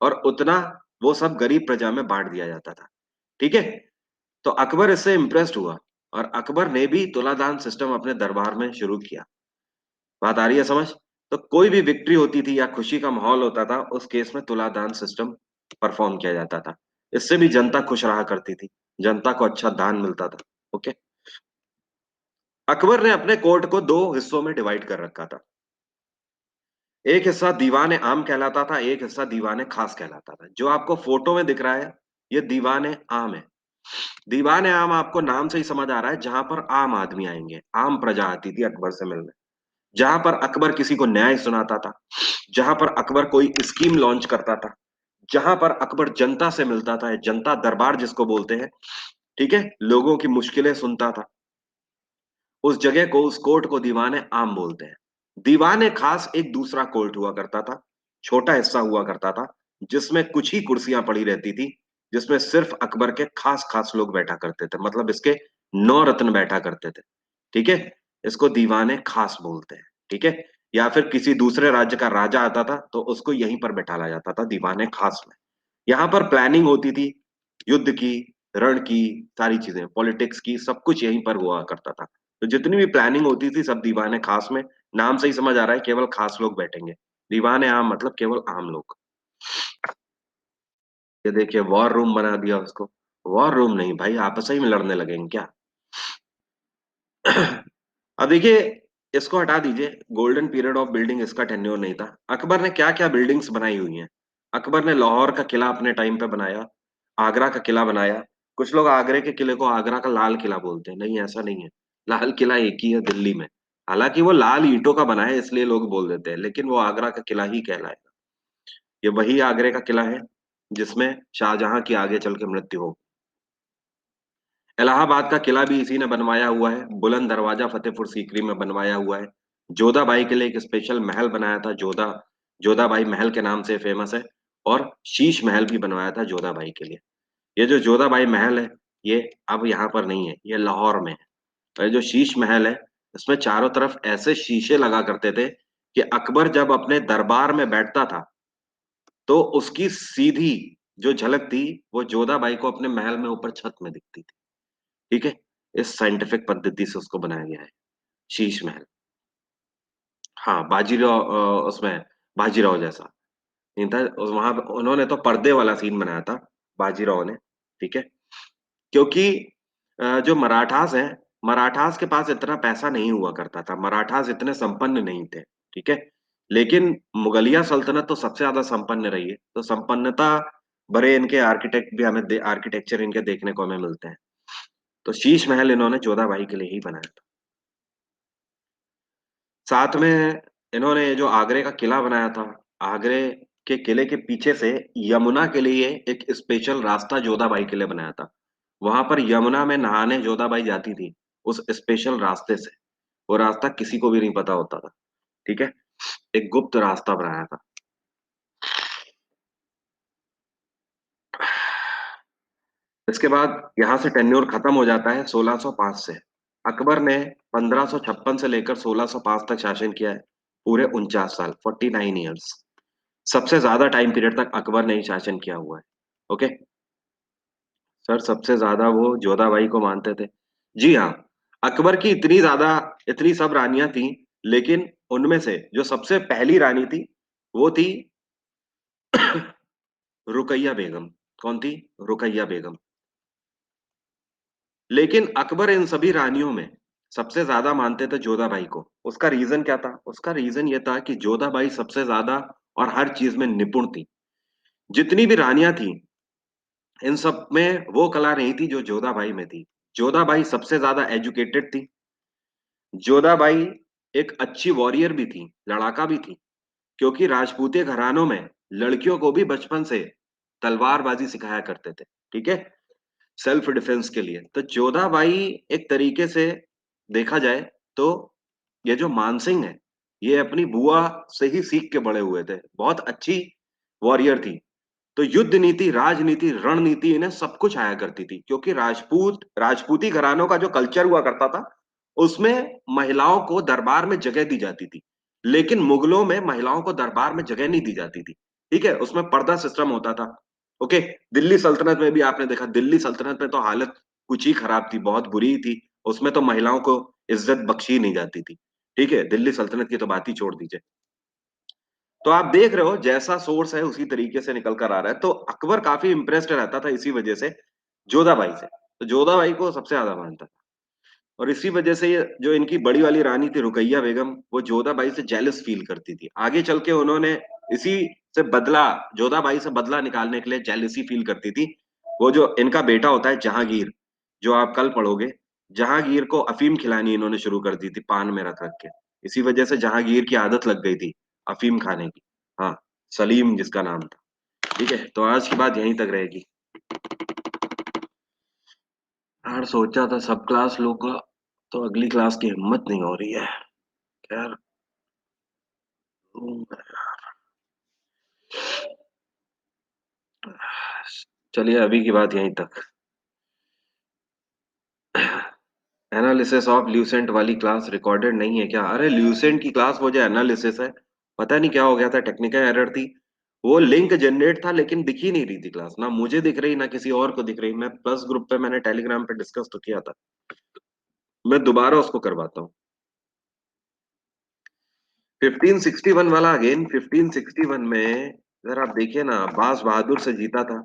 और उतना वो सब गरीब प्रजा में बांट दिया जाता था, ठीक है। तो अकबर इससे इम्प्रेस्ड हुआ, और अकबर ने भी तुलादान सिस्टम अपने दरबार में शुरू किया। बात आ रही है समझ? तो कोई भी विक्ट्री होती थी या खुशी का माहौल होता था, उस केस में तुलादान सिस्टम परफॉर्म किया जाता था। इससे भी जनता खुश रहा करती थी, जनता को अच्छा दान मिलता था। ओके। अकबर ने अपने कोर्ट को दो हिस्सों में डिवाइड कर रखा था। एक हिस्सा दीवान आम कहलाता था, एक हिस्सा दीवान खास कहलाता था। जो आपको फोटो में दिख रहा है, ये दीवान आम है। दीवान आम आपको नाम से ही समझ आ रहा है, जहां पर आम आदमी आएंगे, आम प्रजा आती थी अकबर से मिलने, जहां पर अकबर किसी को न्याय सुनाता था, जहां पर अकबर कोई स्कीम लॉन्च करता था, जहां पर अकबर जनता से मिलता था, जनता दरबार जिसको बोलते हैं, ठीक है, लोगों की मुश्किलें सुनता था। उस जगह को, उस कोर्ट को दीवान आम बोलते हैं। दीवान खास एक दूसरा कोर्ट हुआ करता था, छोटा हिस्सा हुआ करता था, जिसमें कुछ ही कुर्सियां पड़ी रहती थी, जिसमें सिर्फ अकबर के खास खास लोग बैठा करते थे, मतलब इसके 9 रत्न बैठा करते थे, ठीक है। इसको दीवान खास बोलते हैं, ठीक है। या फिर किसी दूसरे राज्य का राजा आता था, तो उसको यहीं पर बैठाला जाता था दीवान खास में। यहाँ पर प्लानिंग होती थी, युद्ध की, रण की, सारी चीजें, पॉलिटिक्स की, सब कुछ यहीं पर हुआ करता था। तो जितनी भी प्लानिंग होती थी सब दीवान खास में। नाम से ही समझ आ रहा है, केवल खास लोग बैठेंगे। दीवान आम मतलब केवल आम लोग। ये देखिए वॉर रूम बना दिया उसको। वॉर रूम नहीं भाई, आपस ही में लड़ने लगेंगे क्या? अब देखिए, इसको हटा दीजिए, गोल्डन पीरियड ऑफ बिल्डिंग इसका टेन्योर नहीं था। अकबर ने क्या क्या बिल्डिंग्स बनाई हुई हैं? अकबर ने लाहौर का किला अपने टाइम पे बनाया, आगरा का किला बनाया। कुछ लोग आगरे के किले को आगरा का लाल किला बोलते हैं, नहीं ऐसा नहीं है। लाल किला एक ही है दिल्ली में। हालांकि वो लाल ईंटों का बना है इसलिए लोग बोल देते हैं, लेकिन वो आगरा का किला ही कहलाएगा। ये वही आगरे का किला है जिसमें शाहजहां की आगे चल के मृत्यु हो। इलाहाबाद का किला भी इसी ने बनवाया हुआ है। बुलंद दरवाजा फतेहपुर सीकरी में बनवाया हुआ है। जोधाबाई के लिए एक स्पेशल महल बनाया था, जोधाबाई महल के नाम से फेमस है। और शीश महल भी बनवाया था जोधाबाई के लिए। ये जो जोधाबाई महल है, ये अब यहाँ पर नहीं है, ये लाहौर में है। और ये जो शीश महल है, इसमें चारों तरफ ऐसे शीशे लगा करते थे कि अकबर जब अपने दरबार में बैठता था, तो उसकी सीधी जो झलक थी, वो जोधाबाई को अपने महल में ऊपर छत में दिखती थी। ठीक है? इस साइंटिफिक पद्धति से उसको बनाया गया है, शीश महल। हाँ, उसमें बाजीराव जैसा। नहीं था, वहां उन्होंने तो पर्दे वाला सीन बनाया था, बाजीराव ने। ठीक है? क्योंकि जो मराठास हैं, मराठास के पास इतना पैसा नहीं हुआ करता था, मराठास इतने संपन्न नहीं थे। ठीक है? लेकिन मुगलिया सल्तनत तो सबसे ज्यादा संपन्न रही है, तो संपन्नता भरे इनके आर्किटेक्ट भी आर्किटेक्चर इनके देखने को हमें मिलते हैं। तो शीश महल इन्होंने जोधाबाई के लिए ही बनाया था। साथ में इन्होंने जो आगरे का किला बनाया था, आगरे के किले के पीछे से यमुना के लिए एक स्पेशल रास्ता जोधाबाई के लिए बनाया था। वहां पर यमुना में नहाने जोधाबाई जाती थी, उस स्पेशल रास्ते से। वो रास्ता किसी को भी नहीं पता होता था। ठीक है? एक गुप्त रास्ता बनाया था। इसके बाद यहाँ से टेन्योर खत्म हो जाता है 1605 से। अकबर ने 1556 से लेकर 1605 तक शासन किया है, पूरे 49 साल, 49 ईयर्स। सबसे ज्यादा टाइम पीरियड तक अकबर ने ही शासन किया हुआ है। ओके सर, सबसे ज्यादा वो जोधाबाई को मानते थे। जी हाँ, अकबर की इतनी सब रानियां थी, लेकिन उनमें से जो सबसे पहली रानी थी, वो थी रुकैया बेगम। कौन थी? रुकैया बेगम। लेकिन अकबर इन सभी रानियों में सबसे ज्यादा मानते थे जोधाबाई को। उसका रीजन क्या था? उसका रीजन ये था कि जोधाबाई सबसे ज्यादा और हर चीज में निपुण थी। जितनी भी रानियां थी, इन सब में वो कला नहीं थी जो जोधाबाई में थी। जोधाबाई सबसे ज्यादा एजुकेटेड थी। जोधाबाई एक अच्छी वॉरियर भी थी, लड़ाका भी थी। क्योंकि राजपूती घरानों में लड़कियों को भी बचपन से तलवारबाजी सिखाया करते थे। ठीक है? सेल्फ डिफेंस के लिए। तो जोधाबाई एक तरीके से देखा जाए तो, ये जो मानसिंह है, ये अपनी बुआ से ही सीख के बड़े हुए थे। बहुत अच्छी वॉरियर थी। तो युद्ध नीति, राजनीति, रणनीति, इन्हें सब कुछ आया करती थी। क्योंकि राजपूती घरानों का जो कल्चर हुआ करता था, उसमें महिलाओं को दरबार में जगह दी जाती थी। लेकिन मुगलों में महिलाओं को दरबार में जगह नहीं दी जाती थी। ठीक है? उसमें पर्दा सिस्टम होता था। ओके? दिल्ली सल्तनत में भी आपने देखा, दिल्ली सल्तनत में तो हालत कुछ ही खराब थी, बहुत बुरी ही थी। उसमें तो महिलाओं को इज्जत बख्शी नहीं जाती थी। ठीक है? दिल्ली सल्तनत की तो बात ही छोड़ दीजिए। तो आप देख रहे हो, जैसा सोर्स है उसी तरीके से निकल कर आ रहा है। तो अकबर काफी इंप्रेस्ड रहता था इसी वजह से जोधाबाई से। तो जोधाबाई को सबसे ज्यादा मानता था। और इसी वजह से ये जो इनकी बड़ी वाली रानी थी रुकैया बेगम, वो जोधाबाई से जेलस फील करती थी। आगे चल के उन्होंने इसी से बदला, जोधाबाई से बदला निकालने के लिए जेलसी फील करती थी। वो जो इनका बेटा होता है जहांगीर, जो आप कल पढ़ोगे, जहांगीर को अफीम खिलानी इन्होंने शुरू कर दी थी, पान में रख रख के। इसी वजह से जहांगीर की आदत लग गई थी अफीम खाने की। हाँ, सलीम जिसका नाम था। ठीक है? तो आज की बात यहीं तक रहेगी। यार सोचा था सब क्लास लूंगा, तो अगली क्लास की हिम्मत नहीं हो रही है। यार, चलिए अभी की बात यहीं तक। एनालिसिस ऑफ ल्यूसेंट वाली क्लास रिकॉर्डेड नहीं है क्या? अरे ल्यूसेंट की क्लास वो जो एनालिसिस है, पता नहीं क्या हो गया था, टेक्निकल एरर थी। वो लिंक जनरेट था, लेकिन दिख ही नहीं रही थी क्लास। ना मुझे दिख रही, ना किसी और को दिख रही। मैं प्लस ग्रुप पे, मैंने टेलीग्राम पे डिस्कस तो किया था। मैं दोबारा उसको करवाता हूँ। 1561 वाला, अगेन 1561 में अगर आप देखिए ना, अब्बास बहादुर से जीता था।